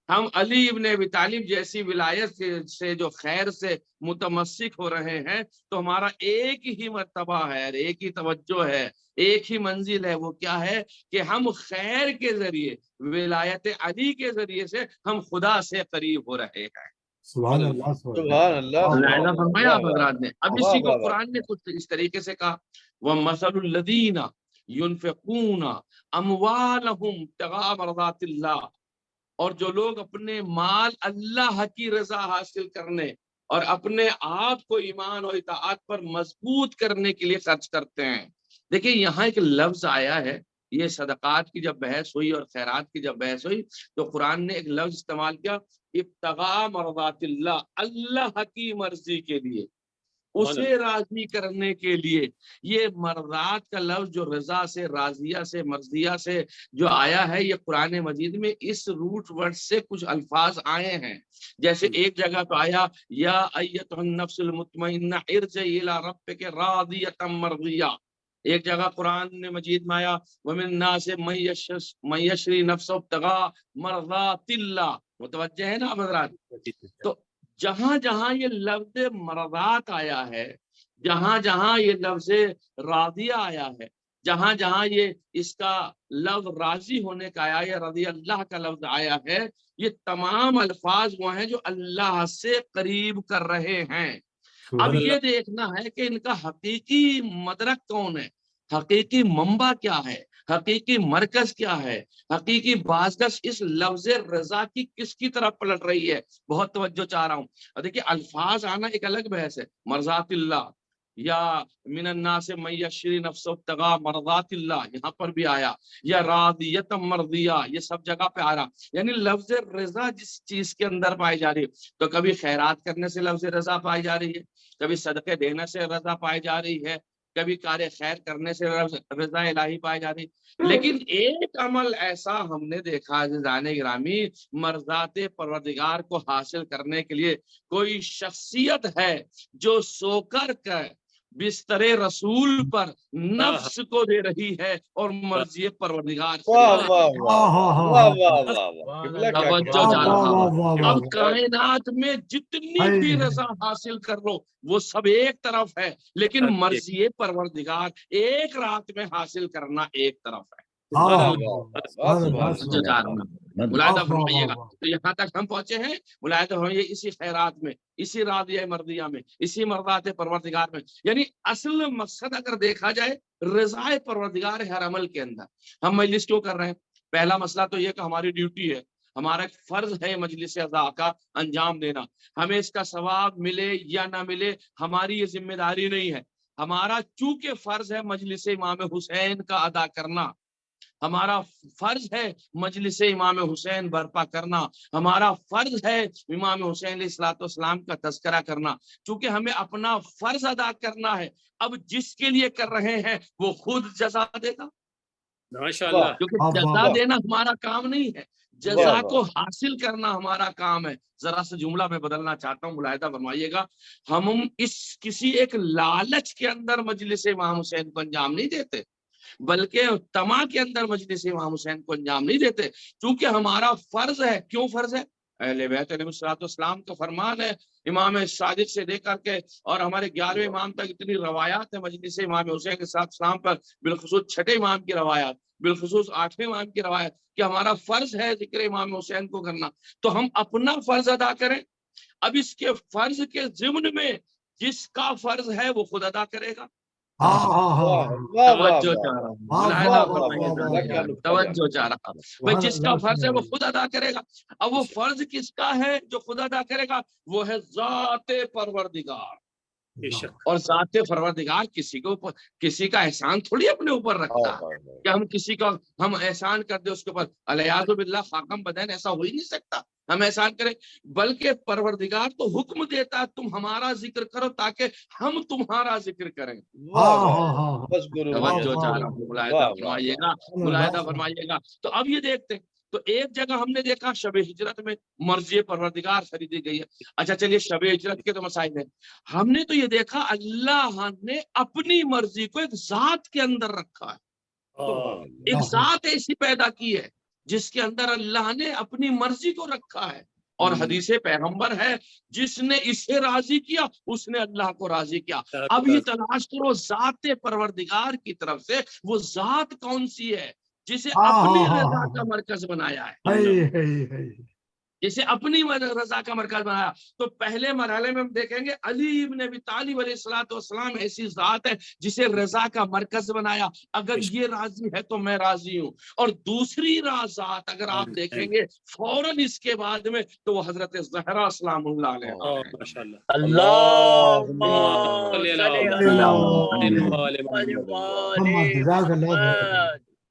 ہم علی ابن ابی طالب جیسی ولایت سے جو خیر سے متمسک ہو رہے ہیں، تو ہمارا ایک ہی مرتبہ ہے، ایک ہی توجہ ہے، ایک ہی منزل ہے، وہ کیا ہے کہ ہم خیر کے ذریعے، ولایت علی کے ذریعے سے ہم خدا سے قریب ہو رہے ہیں۔ سبحان اللہ، سبحان اللہ، لہذا فرمایا آپ حضرات نے۔ اب اسی کو قرآن نے کچھ اس طریقے سے کہا، وَمَثَلُ الَّذِينَ يُنْفِقُونَ أَمْوَالَهُمْ ابْتِغَاءَ مَرْضَاتِ اللَّهِ، اور جو لوگ اپنے مال اللہ کی رضا حاصل کرنے اور اپنے آپ کو ایمان اور اطاعت پر مضبوط کرنے کے لیے خرچ کرتے ہیں۔ دیکھیں یہاں ایک لفظ آیا ہے، یہ صدقات کی جب بحث ہوئی اور خیرات کی جب بحث ہوئی تو قرآن نے ایک لفظ استعمال کیا، ابتغاء مرضات اللہ، اللہ کی مرضی کے لیے۔ اسے راضی کرنے کے لیے. یہ مرضات کا لفظ جو رضا سے، راضیہ سے، مرضیہ سے جو آیا ہے، یہ قرآن مجید میں اس روٹ ورڈ سے کچھ الفاظ آئے ہیں. جیسے ایک جگہ تو آیا یا ایتھا النفس المطمئنہ ارجعی الی ربک راضیۃ مرضیہ. ایک جگہ قرآن مجید میں آیا ومن الناس من یشری نفسہ ابتغاء مرضات اللہ. متوجہ ہے نا حضرات؟ تو جہاں جہاں یہ لفظ مرضات آیا ہے، جہاں جہاں یہ لفظ راضیہ آیا ہے، جہاں جہاں یہ اس کا لفظ راضی ہونے کا آیا ہے، رضی اللہ کا لفظ آیا ہے، یہ تمام الفاظ وہ ہیں جو اللہ سے قریب کر رہے ہیں. اب یہ دیکھنا ہے کہ ان کا حقیقی مدرک کون ہے، حقیقی منبع کیا ہے، حقیقی مرکز کیا ہے، حقیقی بازگشت اس لفظ رضا کی کس کی طرف پلٹ رہی ہے. بہت توجہ چاہ رہا ہوں. دیکھیے الفاظ آنا ایک الگ بحث ہے. مرضات اللہ یا من الناس من یشری نفسہ ابتغاء مرضات اللہ یہاں پر بھی آیا، یا راضیۃ مرضیہ یہ سب جگہ پہ آ رہا. یعنی لفظ رضا جس چیز کے اندر پائی جا رہی ہے، تو کبھی خیرات کرنے سے لفظ رضا پائی جا رہی ہے، کبھی صدقے دینے سے رضا پائی جا رہی ہے، کبھی کار خیر کرنے سے رضا الہی پائی جا رہی. لیکن ایک عمل ایسا ہم نے دیکھا عزیزان گرامی، مرضات پروردگار کو حاصل کرنے کے لیے کوئی شخصیت ہے جو سو کر بستر رسول پر نفس کو دے رہی ہے اور مرضی پروردگار سے. توجہ جا رہا. اب کائنات میں جتنی بھی رضا حاصل کر لو وہ سب ایک طرف ہے، لیکن مرضی پروردگار ایک رات میں حاصل کرنا ایک طرف ہے. ملاحظہ فرمائیے گا. تو یہاں تک ہم پہنچے ہیں، ملاحظہ فرمائیے اسی خیرات میں، اسی راضیہ مرضیہ میں، اسی مرضات پروردگار میں. یعنی اصل مقصد اگر دیکھا جائے رضا پروردگار ہر عمل کے اندر. ہم مجلس کیوں کر رہے ہیں؟ پہلا مسئلہ تو یہ کہ ہماری ڈیوٹی ہے، ہمارا ایک فرض ہے مجلس اعضاء کا انجام دینا. ہمیں اس کا ثواب ملے یا نہ ملے ہماری یہ ذمہ داری نہیں ہے. ہمارا چونکہ فرض ہے مجلس امام حسین کا ادا کرنا، ہمارا فرض ہے مجلس امام حسین برپا کرنا، ہمارا فرض ہے امام حسین علیہ الصلوۃ والسلام کا تذکرہ کرنا. چونکہ ہمیں اپنا فرض ادا کرنا ہے، اب جس کے لیے کر رہے ہیں وہ خود جزا دے گا. ماشاءاللہ. کیونکہ جزا دینا ہمارا کام نہیں ہے، جزا کو حاصل کرنا ہمارا کام ہے. ذرا سا جملہ میں بدلنا چاہتا ہوں، ملاحظہ فرمائیے گا. ہم اس کسی ایک لالچ کے اندر مجلس امام حسین کو انجام نہیں دیتے، بلکہ طمع کے اندر مجلس امام حسین کو انجام نہیں دیتے. چونکہ ہمارا فرض ہے. کیوں فرض ہے؟ اہل بیت علیہ الصلوۃ والسلام کا فرمان ہے، امام صادق سے لے کر کے اور ہمارے 11ویں امام تک اتنی روایات ہیں مجلس امام حسین کے ساتھ اسلام پر، بالخصوص چھٹے امام کی روایات، بالخصوص 8ویں امام کی روایت، کہ ہمارا فرض ہے ذکر امام حسین کو کرنا. تو ہم اپنا فرض ادا کریں. اب اس کے فرض کے ضمن میں جس کا فرض ہے وہ خود ادا کرے گا. توجہ چاہ رہا ہوں، توجہ چاہ رہا ہوں بھائی. جس کا فرض ہے وہ خود ادا کرے گا. اب وہ فرض کس کا ہے جو خود ادا کرے گا؟ وہ ہے ذات پروردگار. اور ذات پروردگار کسی کو کسی کا احسان تھوڑی اپنے اوپر رکھتا ہے کہ ہم کسی کا ہم احسان کر دیں اس کے اوپر. الیاذ باللہ خاکم بدین، ایسا ہو ہی نہیں سکتا ہم احسان کریں. بلکہ پروردگار تو حکم دیتا ہے تم ہمارا ذکر کرو تاکہ ہم تمہارا ذکر کریں. توجہ چاہ رہا ہوں، ملاحظہ فرمائیے گا، ملاحظہ فرمائیے گا. تو اب یہ دیکھتے ہیں، تو ایک جگہ ہم نے دیکھا شب ہجرت میں مرضی پروردگار خریدی گئی ہے. اچھا چلیے شب ہجرت کے تو مسائل ہیں. ہم نے تو یہ دیکھا اللہ نے اپنی مرضی کو ایک ذات کے اندر رکھا ہے. ایک ذات ایسی پیدا کی ہے جس کے اندر اللہ نے اپنی مرضی کو رکھا ہے. اور حدیث پیغمبر ہے جس نے اسے راضی کیا اس نے اللہ کو راضی کیا. اب یہ تلاش کرو ذات پروردگار کی طرف سے وہ ذات کون سی ہے جسے اپنی رضا کا مرکز بنایا ہے، جسے اپنی رضا کا مرکز بنایا. تو پہلے مرحلے میں ہم دیکھیں گے علی ابن ابی طالب علیہ الصلوۃ والسلام ایسی ذات ہے جسے رضا کا مرکز بنایا. اگر یہ راضی ہے تو میں راضی ہوں. اور دوسری ذات اگر آپ دیکھیں گے فوراً اس کے بعد میں تو وہ حضرت زہرا سلام اللہ علیہ.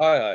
4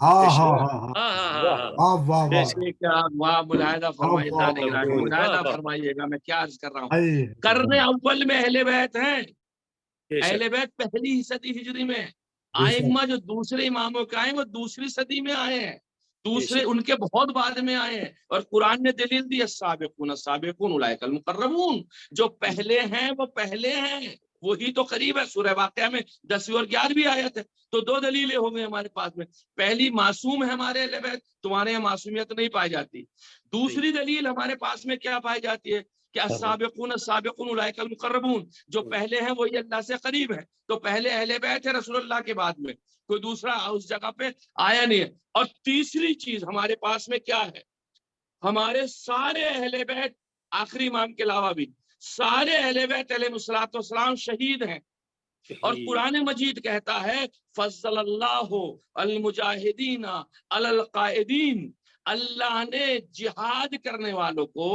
ہاں ہاں ہاں ہاں ہاں ہاں ہاں ہاں واہ واہ واہ جیسے کہ آپ واہ ملاحظہ فرمائیے، واہ، ذالک واہ، راجع، واہ، ملاحظہ واہ۔ فرمائیے گا، میں کیا عرض کر رہا ہوں. ہائے، قرن اول میں اہل بیت ہیں، بے شک اہل بیت پہلی صدی ہجری میں. بے شک، آئمہ جو دوسرے اماموں کے آئے ہیں وہ دوسری صدی میں آئے ہیں، دوسرے شک۔ ان کے بہت بعد میں آئے ہیں. اور قرآن نے دلیل دی السابقون السابقون اولئک المقربون، جو پہلے ہیں وہ پہلے ہیں، وہی تو قریب ہے. سورہ واقعہ میں 10ویں اور 11ویں آیت ہے. تو دو دلیلیں ہو گئی ہمارے پاس میں. پہلی معصوم ہے ہمارے اہل بیت، تمہارے یہاں معصومیت نہیں پائی جاتی. دوسری دلیل ہمارے پاس میں کیا پائی جاتی ہے کہ السابقون السابقون اولئک المقربون، جو پہلے ہیں وہی اللہ سے قریب ہے. تو پہلے اہل بیت ہے رسول اللہ کے بعد میں، کوئی دوسرا اس جگہ پہ آیا نہیں ہے. اور تیسری چیز ہمارے پاس میں کیا ہے، ہمارے سارے اہل بیت آخری امام کے علاوہ بھی سارے اہل بیت علیہ الصلوۃ والسلام شہید ہیں. اور قرآن مجید کہتا ہے فضل اللہ المجاہدین علی القائدین، اللہ نے جہاد کرنے والوں کو،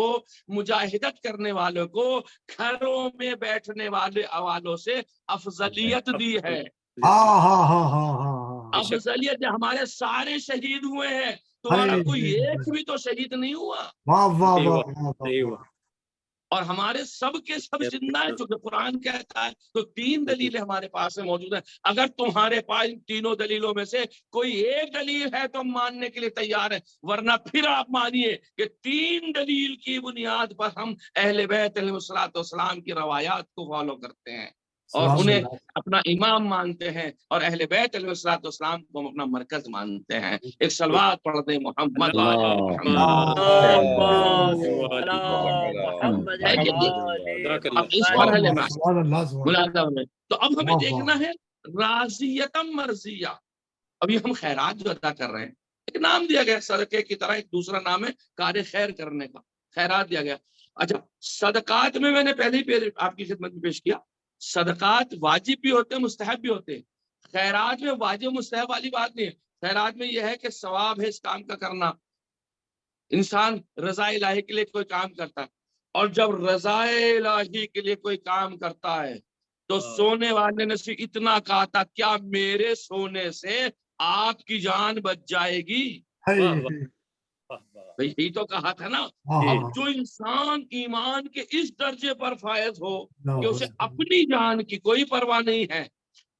مجاہدت کرنے والوں کو گھروں میں بیٹھنے والوں سے افضلیت دی ہے. ہاں ہاں ہاں ہاں ہاں ہاں، افضلیت ہمارے سارے شہید ہوئے ہیں، تمہارا ہائے، کوئی ایک بھی تو شہید نہیں ہوا. واہ واہ صحیح واہ ہوا، واہ صحیح واہ، ہوا۔ اور ہمارے سب کے سب زندہ ہیں چونکہ قرآن کہتا ہے. تو تین دلیلیں ہمارے پاس میں موجود ہیں. اگر تمہارے پاس ان تینوں دلیلوں میں سے کوئی ایک دلیل ہے تو ہم ماننے کے لیے تیار ہیں، ورنہ پھر آپ مانیے کہ تین دلیل کی بنیاد پر ہم اہل بیت علیہ الصلوۃ والسلام کی روایات کو فالو کرتے ہیں اور سبحان انہیں اللہ، اپنا امام مانتے ہیں، اور اہل بیت علیہ الصلوۃ والسلام کو ہم اپنا مرکز مانتے ہیں. ایک صلوات پڑھ دیں محمد وعلی محمد. ہے کہ نہیں؟ اب اس واہ پر واہ، اہل واہ، بیت سبحان اللہ، سبحان اللہ، ملاحظہ میں تو اب ہمیں واہ دیکھنا واہ، ہے راضیتم مرضیہ. ابھی ہم خیرات جو ادا کر رہے ہیں، ایک نام دیا گیا صدقے کی طرح، ایک دوسرا نام ہے کار خیر کرنے کا، خیرات دیا گیا. اچھا، صدقات میں نے پہلے ہی آپ کی خدمت میں پیش کیا، صدقات واجب بھی ہوتے ہیں مستحب بھی ہوتے ہیں. خیرات میں واجب مستحب والی بات نہیں ہے. خیرات میں یہ ہے کہ ثواب ہے اس کام کا کرنا. انسان رضا الہی کے لیے کوئی کام کرتا ہے، اور جب رضا الہی کے لیے کوئی کام کرتا ہے تو سونے والے نے صرف اتنا کہا تھا، کیا میرے سونے سے آپ کی جان بچ جائے گی؟ ہائے، بھئی یہی تو کہا تھا نا. ہاں ہاں، جو انسان ایمان کے اس درجے پر فائز ہو اللہ کہ اسے اکبر، اپنی جان کی کوئی پرواہ نہیں ہے،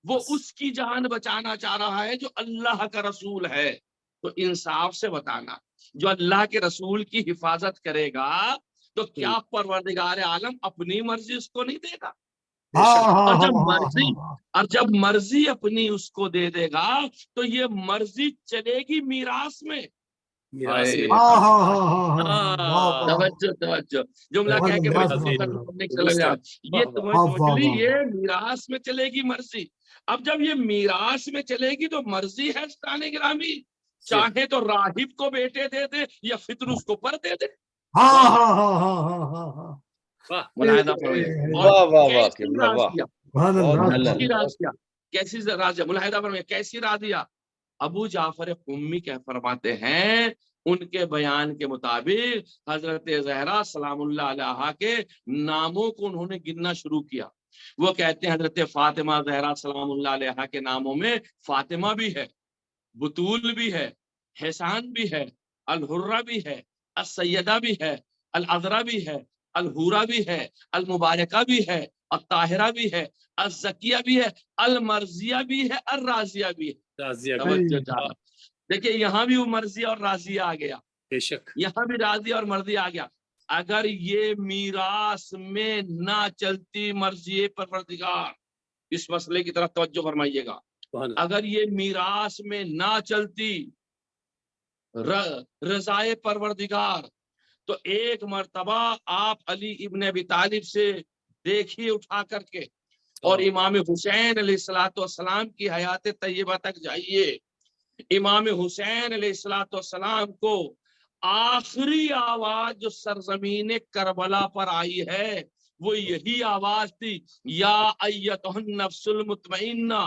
وہ اس کی جان بچانا چاہ رہا ہے جو اللہ کا رسول ہے. تو انصاف سے بتانا، جو اللہ کے رسول کی حفاظت کرے گا تو کیا پروردگار عالم اپنی مرضی اس کو نہیں دے گا؟ ہاں ہاں اور ہاں جب ہاں مرضی ہاں، اور جب مرضی اپنی اس کو دے دے گا تو یہ مرضی چلے گی میراث میں. ہائے، ہاں ہاں ہاں ہاں ہاں، واہ واہ، توجہ توجہ، جملہ سبحان کہہ کے اللہ، میں سبحان مختصر اللہ، چلا جا. یہ تمہیں واہ سمجھ واہ لی، واہ، یہ میراث میں چلے گی مرضی. اب جب یہ میراث میں چلے گی تو مرضی ہے ستانے گرامی، چاہے تو راہب کو بیٹے دے دے یا فطر اس کو پر دے دے. ہاں ہاں ہاں ہاں ہاں ہاں ہاں، ملاحظہ فرمائیے. اور واہ واہ واہ کیسی قبلہ واہ، راضیہ، سبحان بہت اللہ، اچھا، کیسی سبحان راضیہ، کیسی راضیہ، ملاحظہ فرمائیے کیسی راضیہ. ابو جعفر قمی کیا فرماتے ہیں، ان کے بیان کے مطابق حضرت زہرا سلام اللہ علیہا کے ناموں کو انہوں نے گننا شروع کیا. وہ کہتے ہیں حضرت فاطمہ زہرا سلام اللہ علیہا کے ناموں میں فاطمہ بھی ہے، بطول بھی ہے، حسان بھی ہے، الحرہ بھی ہے، السیدہ بھی ہے، العذرا بھی ہے، الحورہ بھی ہے، المبارکہ بھی ہے، الطاہرہ بھی ہے، الزکیہ بھی ہے، المرضیہ بھی ہے، الراضیہ بھی ہے. توجہ چاہتا، دیکھیں یہاں بھی وہ مرضی اور راضی آ گیا، بے شک یہاں بھی راضی اور مرضی آ گیا. اگر یہ میراث میں نہ چلتی مرضی پروردگار، اس مسئلے کی طرف توجہ فرمائیے گا، اگر یہ میراث میں نہ چلتی رضائے پروردگار تو ایک مرتبہ آپ علی ابن ابی طالب سے دیکھیے اٹھا کر کے، اور امام حسین علیہ الصلوۃ والسلام کی حیات طیبہ تک جائیے. امام حسین علیہ الصلوۃ والسلام کو آخری آواز جو سرزمین کربلا پر آئی ہے وہ یہی آواز تھی، یا ایتھا النفس المطمئنہ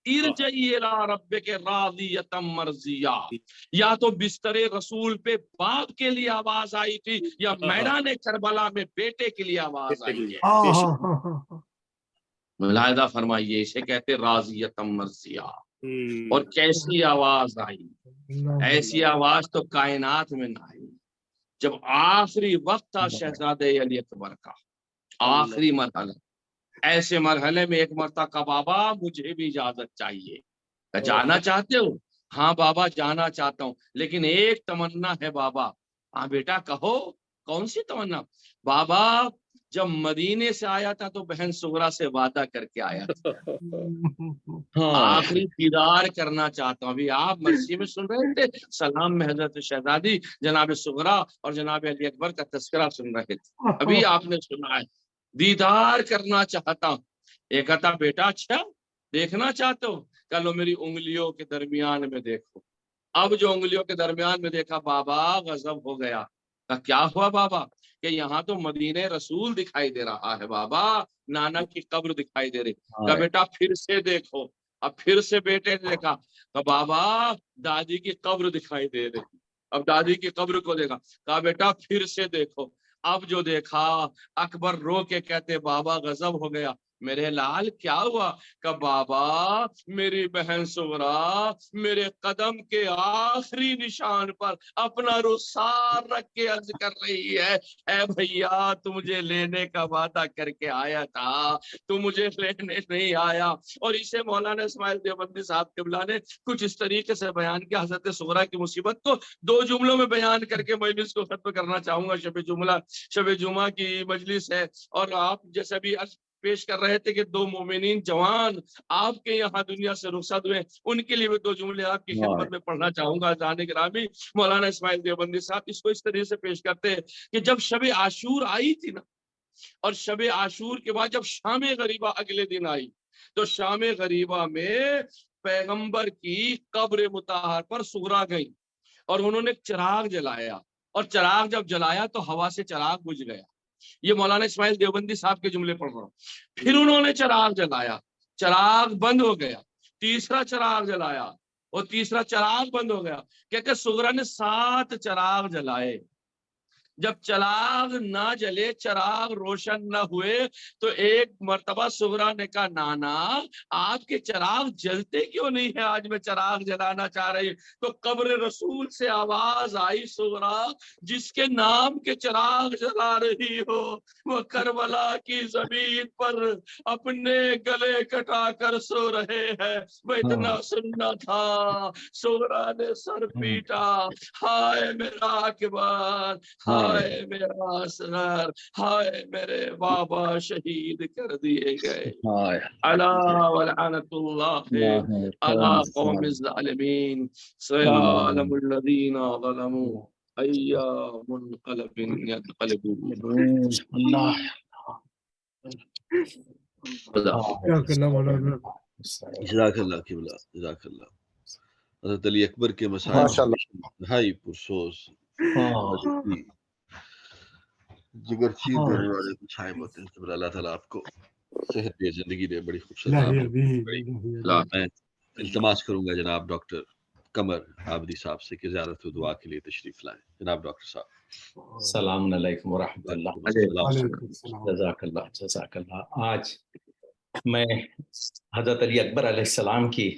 ارجعی الی ربک راضیۃ مرضیہ. یا تو بستر رسول پہ باپ کے لیے آواز آئی تھی یا میدان کربلا میں بیٹے کے لیے آواز آئی ہے. ہاں ہاں ہاں ہاں، ملاحظہ فرمائیے، اسے کہتے راضیۃ مرضیہ. اور کیسی آواز آئی، ایسی آواز تو کائنات میں نہ آئی. جب آخری وقت تھا شہزادے علی اکبر کا، آخری مرحلہ، ایسے مرحلے میں ایک مرتبہ کا بابا مجھے بھی اجازت چاہیے. جانا چاہتے ہو؟ ہاں بابا جانا چاہتا ہوں، لیکن ایک تمنا ہے بابا. ہاں بیٹا کہو، کون سی تمنا؟ بابا جب مدینے سے آیا تھا تو بہن سغرا سے وعدہ کر کے آیا تھا، آخری دیدار کرنا چاہتا ہوں. ابھی آپ مرثی میں سن رہے تھے، سلام میں حضرت شہزادی جناب سغرا اور جناب علی اکبر کا تذکرہ سن رہے تھے، ابھی آپ نے سنا ہے دیدار کرنا چاہتا ہوں. ایک کہتا بیٹا اچھا دیکھنا چاہتے ہو؟ چلو میری انگلیوں کے درمیان میں دیکھو. اب جو انگلیوں کے درمیان میں دیکھا بابا غضب ہو گیا. کیا ہوا بابا؟ کہ یہاں تو مدینہ رسول دکھائی دے رہا ہے بابا، نانا کی قبر دکھائی دے رہی. کہ بیٹا پھر سے دیکھو. اب پھر سے بیٹے نے دیکھا کہ بابا دادی کی قبر دکھائی دے رہی. اب دادی کی قبر کو دیکھا، کہا بیٹا پھر سے دیکھو. اب جو دیکھا اکبر رو کے کہتے بابا غضب ہو گیا. میرے لال کیا ہوا؟ کہ بابا میری بہن سغرا میرے قدم کے آخری نشان پر اپنا رخسار رکھ کے عرض کر رہی ہے، اے بھیا تو مجھے لینے کا وعدہ کر کے آیا تھا، تو مجھے لینے نہیں آیا. اور اسے مولانا اسماعیل دیوبندی صاحب قبلہ نے کچھ اس طریقے سے بیان کیا حضرت سغرا کی مصیبت کو 2 جملوں میں بیان کر کے مجلس کو ختم کرنا چاہوں گا. شب جمعہ کی مجلس ہے، اور آپ جیسے بھی پیش کر رہے تھے کہ 2 مومنین جوان آپ کے یہاں دنیا سے رخصت ہوئے، ان کے لیے بھی 2 جملے آپ کی خدمت میں پڑھنا چاہوں گا. جانے گرامی مولانا اسماعیل دیوبندی صاحب اس کو اس طریقے سے پیش کرتے ہیں کہ جب شب عاشور آئی تھی نا، اور شب عاشور کے بعد جب شام غریبہ اگلے دن آئی، تو شام غریبہ میں پیغمبر کی قبر مطہر پر سغرا گئی اور انہوں نے چراغ جلایا، اور چراغ جب جلایا تو ہوا سے چراغ بجھ گیا. یہ مولانا اسماعیل دیوبندی صاحب کے جملے پڑھ رہا ہوں. پھر انہوں نے چراغ جلایا، چراغ بند ہو گیا. تیسرا چراغ جلایا اور تیسرا چراغ بند ہو گیا. کہ سغرا نے 7 چراغ جلائے. جب چراغ نہ جلے، چراغ روشن نہ ہوئے، تو ایک مرتبہ سغرا نے کہا نانا آپ کے چراغ جلتے کیوں نہیں ہے؟ آج میں چراغ جلانا چاہ رہی. تو قبر رسول سے آواز آئی، سغرا جس کے نام کے چراغ جلا رہی ہو وہ کربلا کی زمین پر اپنے گلے کٹا کر سو رہے ہیں. وہ اتنا سننا تھا. سغرا نے سر پیٹا، ہائے میرا اکبر، ہائے میرا اصغر، ہائے میرے بابا شہید کر دیے گئے. الا ولعنت اللہ علی قوم الظالمین سیعلم الذین ظلموا ای منقلب ینقلبون. جزاک اللہ قبلہ، جزاک اللہ. حضرت علی اکبر کے مسائل انتہائی پرسوز، جگر چیر دینے والے مسائل ہوتے ہیں. اللہ تعالیٰ آپ کو صحت دے، زندگی دے، بڑی خوبصورت. میں التماس کروں گا جناب ڈاکٹر قمر عابدی صاحب سے کہ زیارت و دعا کے لیے تشریف لائیں. جناب ڈاکٹر صاحب. السلام علیکم ورحمۃ اللہ. جزاک اللہ جزاک اللہ. آج میں حضرت علی اکبر علیہ السلام کی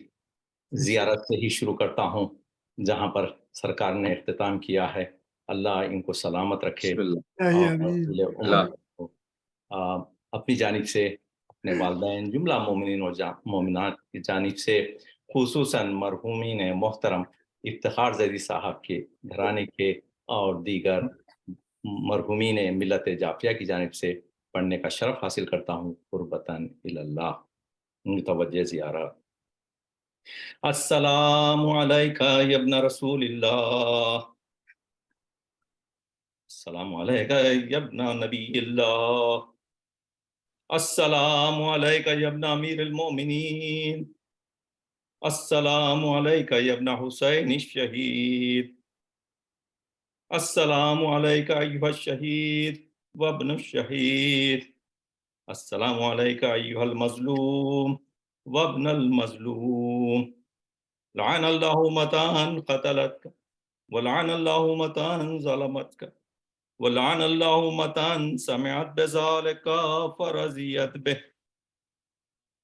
زیارت سے ہی شروع کرتا ہوں جہاں پر سرکار نے اختتام کیا ہے. اللہ ان کو سلامت رکھے. اپنی جانب سے، اپنے والدین، جملہ مومنین و مومنات کی جانب سے، خصوصاً مرحومین محترم افتخار زیدی صاحب کے گھرانے کے اور دیگر مرحومین ملت جعفریہ کی جانب سے پڑھنے کا شرف حاصل کرتا ہوں. قربتاً اللہ متوجہ زیارت. السلام علیکہ یا ابن رسول اللہ، السلام علیکہ یا ابن نبی اللہ، السلام علیکہ یا ابن امیر المومنین، السلام علیکہ یا ابن حسین الشہید، السلام علیکہ ایہا الشہید وابن الشہید، السلام علیکہ ایہا المظلوم وابن المظلوم. لعن اللہ متان قتلتک ولعن اللہ متان ظلمتک ولعن اللہ متان سمعت بذالک فرضیت به.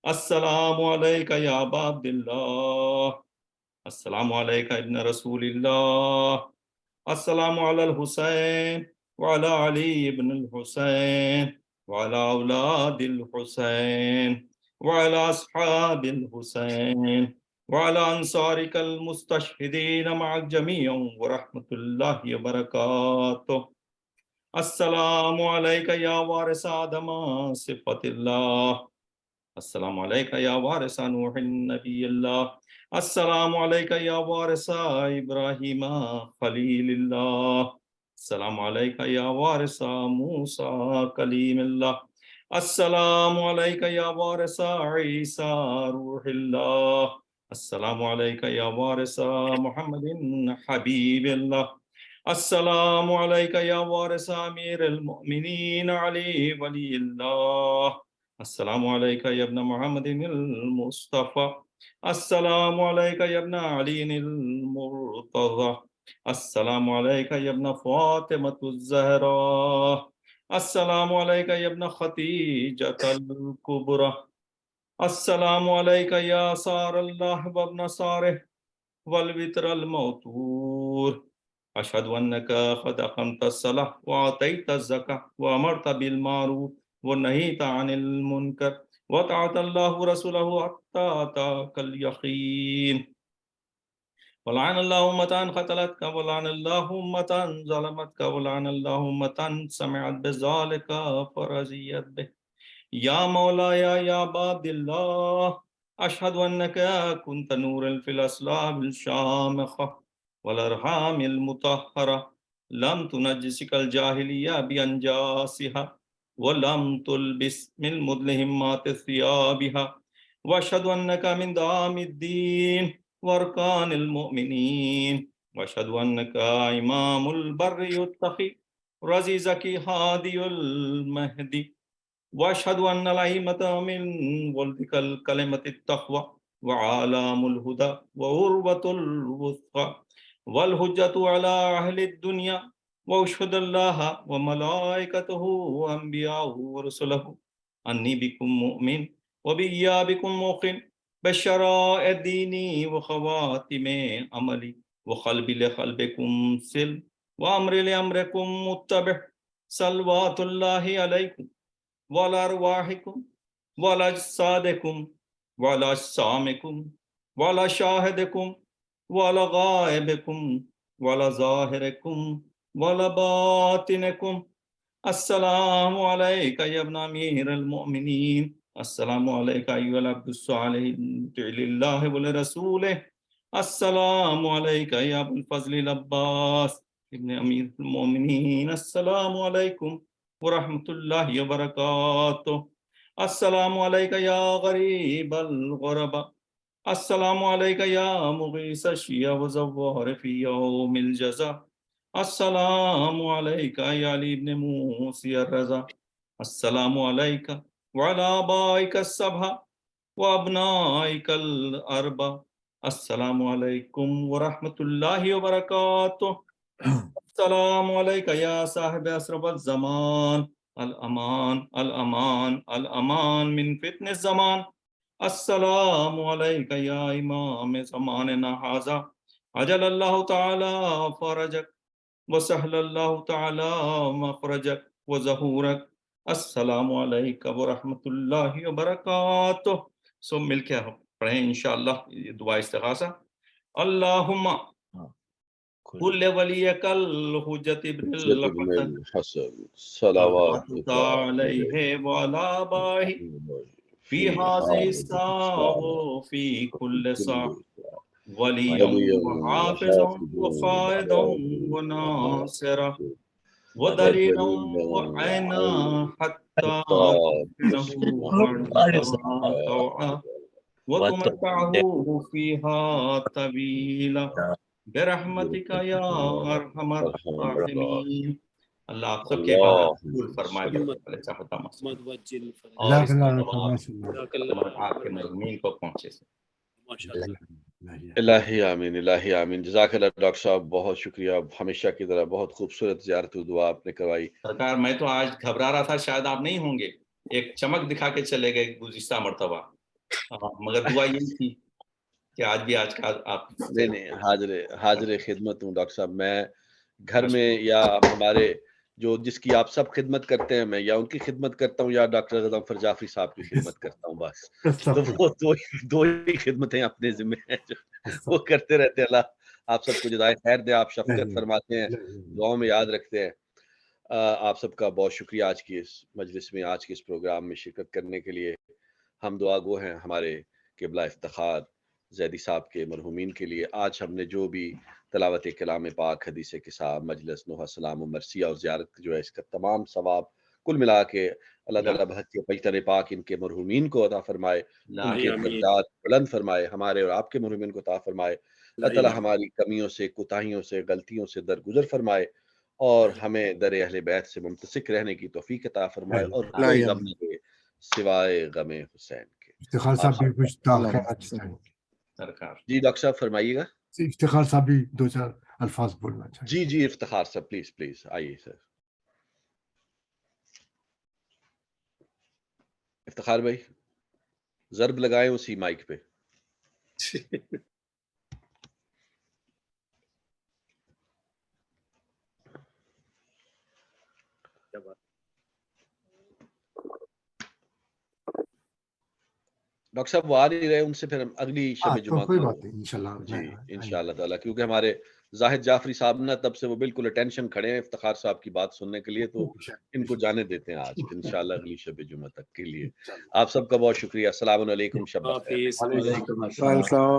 السلام علیک یا ابا عبداللہ، السلام علیک ابن رسول اللہ، السلام علی الحسین وعلی علی ابن الحسین وعلی اولاد الحسین وعلی اصحاب الحسین وعلی انصارک المستشہدین معک جمیعا ورحمۃ اللہ وبرکاتہ۔ السلام علیک یا وارث آدم صفت اللہ، السلام علیک یا وارث نوح نبی اللہ، السلام علیک یا وارث ابراہیم خلیل اللہ، السلام علیک یا وارث موسیٰ کلیم اللہ، السلام علیک یا وارث عیسیٰ روح اللہ، السلام علیک یا وارث محمد حبیب اللہ، السلام علیک یا وارث امیر المؤمنین علی ولی اللہ، السلام علیک یا ابن محمد المصطفى، السلام علیک یا ابن علی المرتضی، السلام علیک یا ابن فاطمة الزہراء، السلام علیک یا ابن خدیجۃ الکبریٰ، السلام علیک یا سار اللہ وابن سارہ والوتر الموتور، اشہد انک قد اقمت الصلاۃ وآتیت الزکاۃ وامرت بالمعروف ونہیت عن المنکر وطاعت اللہ رسولہ حتی اتاک الیقین، ولعن اللہ امتان قتلتک ولعن اللہ امتان ظلمتک ولعن اللہ امتان سمعت بذالک فرضیت بہ، یا مولایا یا ابا عبداللہ اشہد انک کنت نورا فی الاصلاب الشامخہ والارحام المطہرہ، لم تنجسک الجاہلیہ بانجاسها ولم تلبس من مدلہمات ثیابها، واشہد انک من دعام الدین وارکان المؤمنین، واشہد انک امام البر التقی رضی زکی ہادی المہدی، واشہد ان الائمة من ولدک الکلمۃ التقوی وعالم الہدى وعروۃ الوثقى والحجة على اہل الدنیا، واشہد اللہ وملائکتہ وانبیاءہ ورسلہ انی بکم مؤمن وبیابکم موقن بشرائع دینی وخواتم عملی وقلبی لقلبکم سلم وامر لامرکم متبع، صلوات اللہ علیکم وعلی ارواحکم وعلی اجسادکم وعلی اجسامکم وعلی شاہدکم وعلی غائبکم وعلی ظاہرکم وعلی باطنکم، السلام علیک یا ابن امیر المؤمنین، السلام علیک ایھا العبد الصالح للہ ولرسولہ، السلام علیک یا ابو الفضل العباس ابن امیر المؤمنین، السلام علیکم ورحمۃ اللہ وبرکاتہ، السلام علیک یا غریب الغرباء، السلام علیک یا مغیث الشیع وزوار فی یوم الجزا، السلام علیک یا علی ابن موسی الرضا، السلام علیک وعلی آبائک السبع وابنائک الاربع، السلام علیکم ورحمۃ اللہ وبرکاتہ، السلام علیک یا صاحب اسرف الزمان، الامان الامان الامان من فتن الزمان، السلام علیک یا امام زماننا ھذا، عجل اللہ تعالی فرجک وسہل اللہ تعالی مخرجک وظہورک، السلام علیکم ورحمۃ اللہ وبرکاتہ۔ سب مل کے پڑھیں انشاءاللہ یہ دعا استغاثہ۔ اللہم کل ولیک الحجت ابن الحسن صلوات علیہ وعلی آبائہ فی ھذہ الساعہ وفی کل ساعہ ولیًا وحافظا وقائدا وناصرا ودلیلا وعینا حتی وتمتعه فیہا طویلا برحمتک یا ارحم الراحمین۔ اللہ آپ سب کے بعد قبول فرمائے اور آپ کے مضمین کو پہنچے سے الہی آمین، الہی آمین۔ جزاک اللہ ڈاکٹر صاحب، بہت شکریہ، ہمیشہ کی طرح بہت خوبصورت زیارت و دعا آپ نے کروائی۔ سرکار میں تو آج گھبرا رہا تھا شاید آپ نہیں ہوں گے، ایک چمک دکھا کے چلے گئے گزشتہ مرتبہ، مگر دعا یہی تھی کہ آج بھی آج کا آپ نہیں حاضر خدمت ہوں ڈاکٹر صاحب. میں گھر میں یا ہمارے جو جس کی آپ سب خدمت کرتے ہیں میں یا ان کی خدمت کرتا ہوں یا ڈاکٹر غضنفر جعفری صاحب کی خدمت کرتا ہوں بس. تو وہ دو ہی خدمتیں اپنے ذمہ ہیں جو وہ کرتے رہتے ہیں. اللہ آپ سب کو جزائے خیر دے. آپ شفقت فرماتے ہیں, دعاؤں میں یاد رکھتے ہیں. آپ سب کا بہت شکریہ آج کی اس مجلس میں, آج کے اس پروگرام میں شرکت کرنے کے لیے. ہم دعا گو ہیں ہمارے قبلہ افتخار زیدی صاحب کے مرحومین کے لیے. آج ہم نے جو بھی تلاوت کلام پاک, حدیث کتاب, مجلس نوحہ سلام و مرثیہ اور زیارت جو ہے, اس کا تمام ثواب کل ملا کے اللہ تعالیٰ بہت کے پجتن پاک ان کے مرحومین کو عطا فرمائے, ان کے درجات بلند فرمائے, ہمارے اور آپ کے مرحومین کو عطا فرمائے. اللہ تعالیٰ ہماری کمیوں سے, کوتاہیوں سے, غلطیوں سے درگزر فرمائے اور ہمیں در اہل بیت سے ممتسک رہنے کی توفیق عطا فرمائے اور کوئی غم نہ دے سوائے غم حسین کے. افتخار صاحب بھی کچھ تاخیرات چاہیں. جی ڈاکٹر صاحب فرمائیے گا. افتخار صاحب بھی دو چار الفاظ بولنا چاہیں. جی افتخار صاحب پلیز آئیے سر. افتخار بھائی ضرب لگائیں اسی مائک پہ. ڈاکٹر صاحب وہ آ نہیں رہے, ان سے پھر ہم اگلی شب جمعہ کوئی کو بات نہیں انشاءاللہ. جی انشاءاللہ تعالیٰ, کیونکہ ہمارے زاہد جعفری صاحب نا تب سے وہ بالکل اٹینشن کھڑے ہیں افتخار صاحب کی بات سننے کے لیے, تو ان کو جانے دیتے ہیں آج انشاءاللہ اگلی شب جمعہ تک کے لیے. آپ سب کا بہت شکریہ. السلام علیکم. شب بخیر. وعلیکم السلام.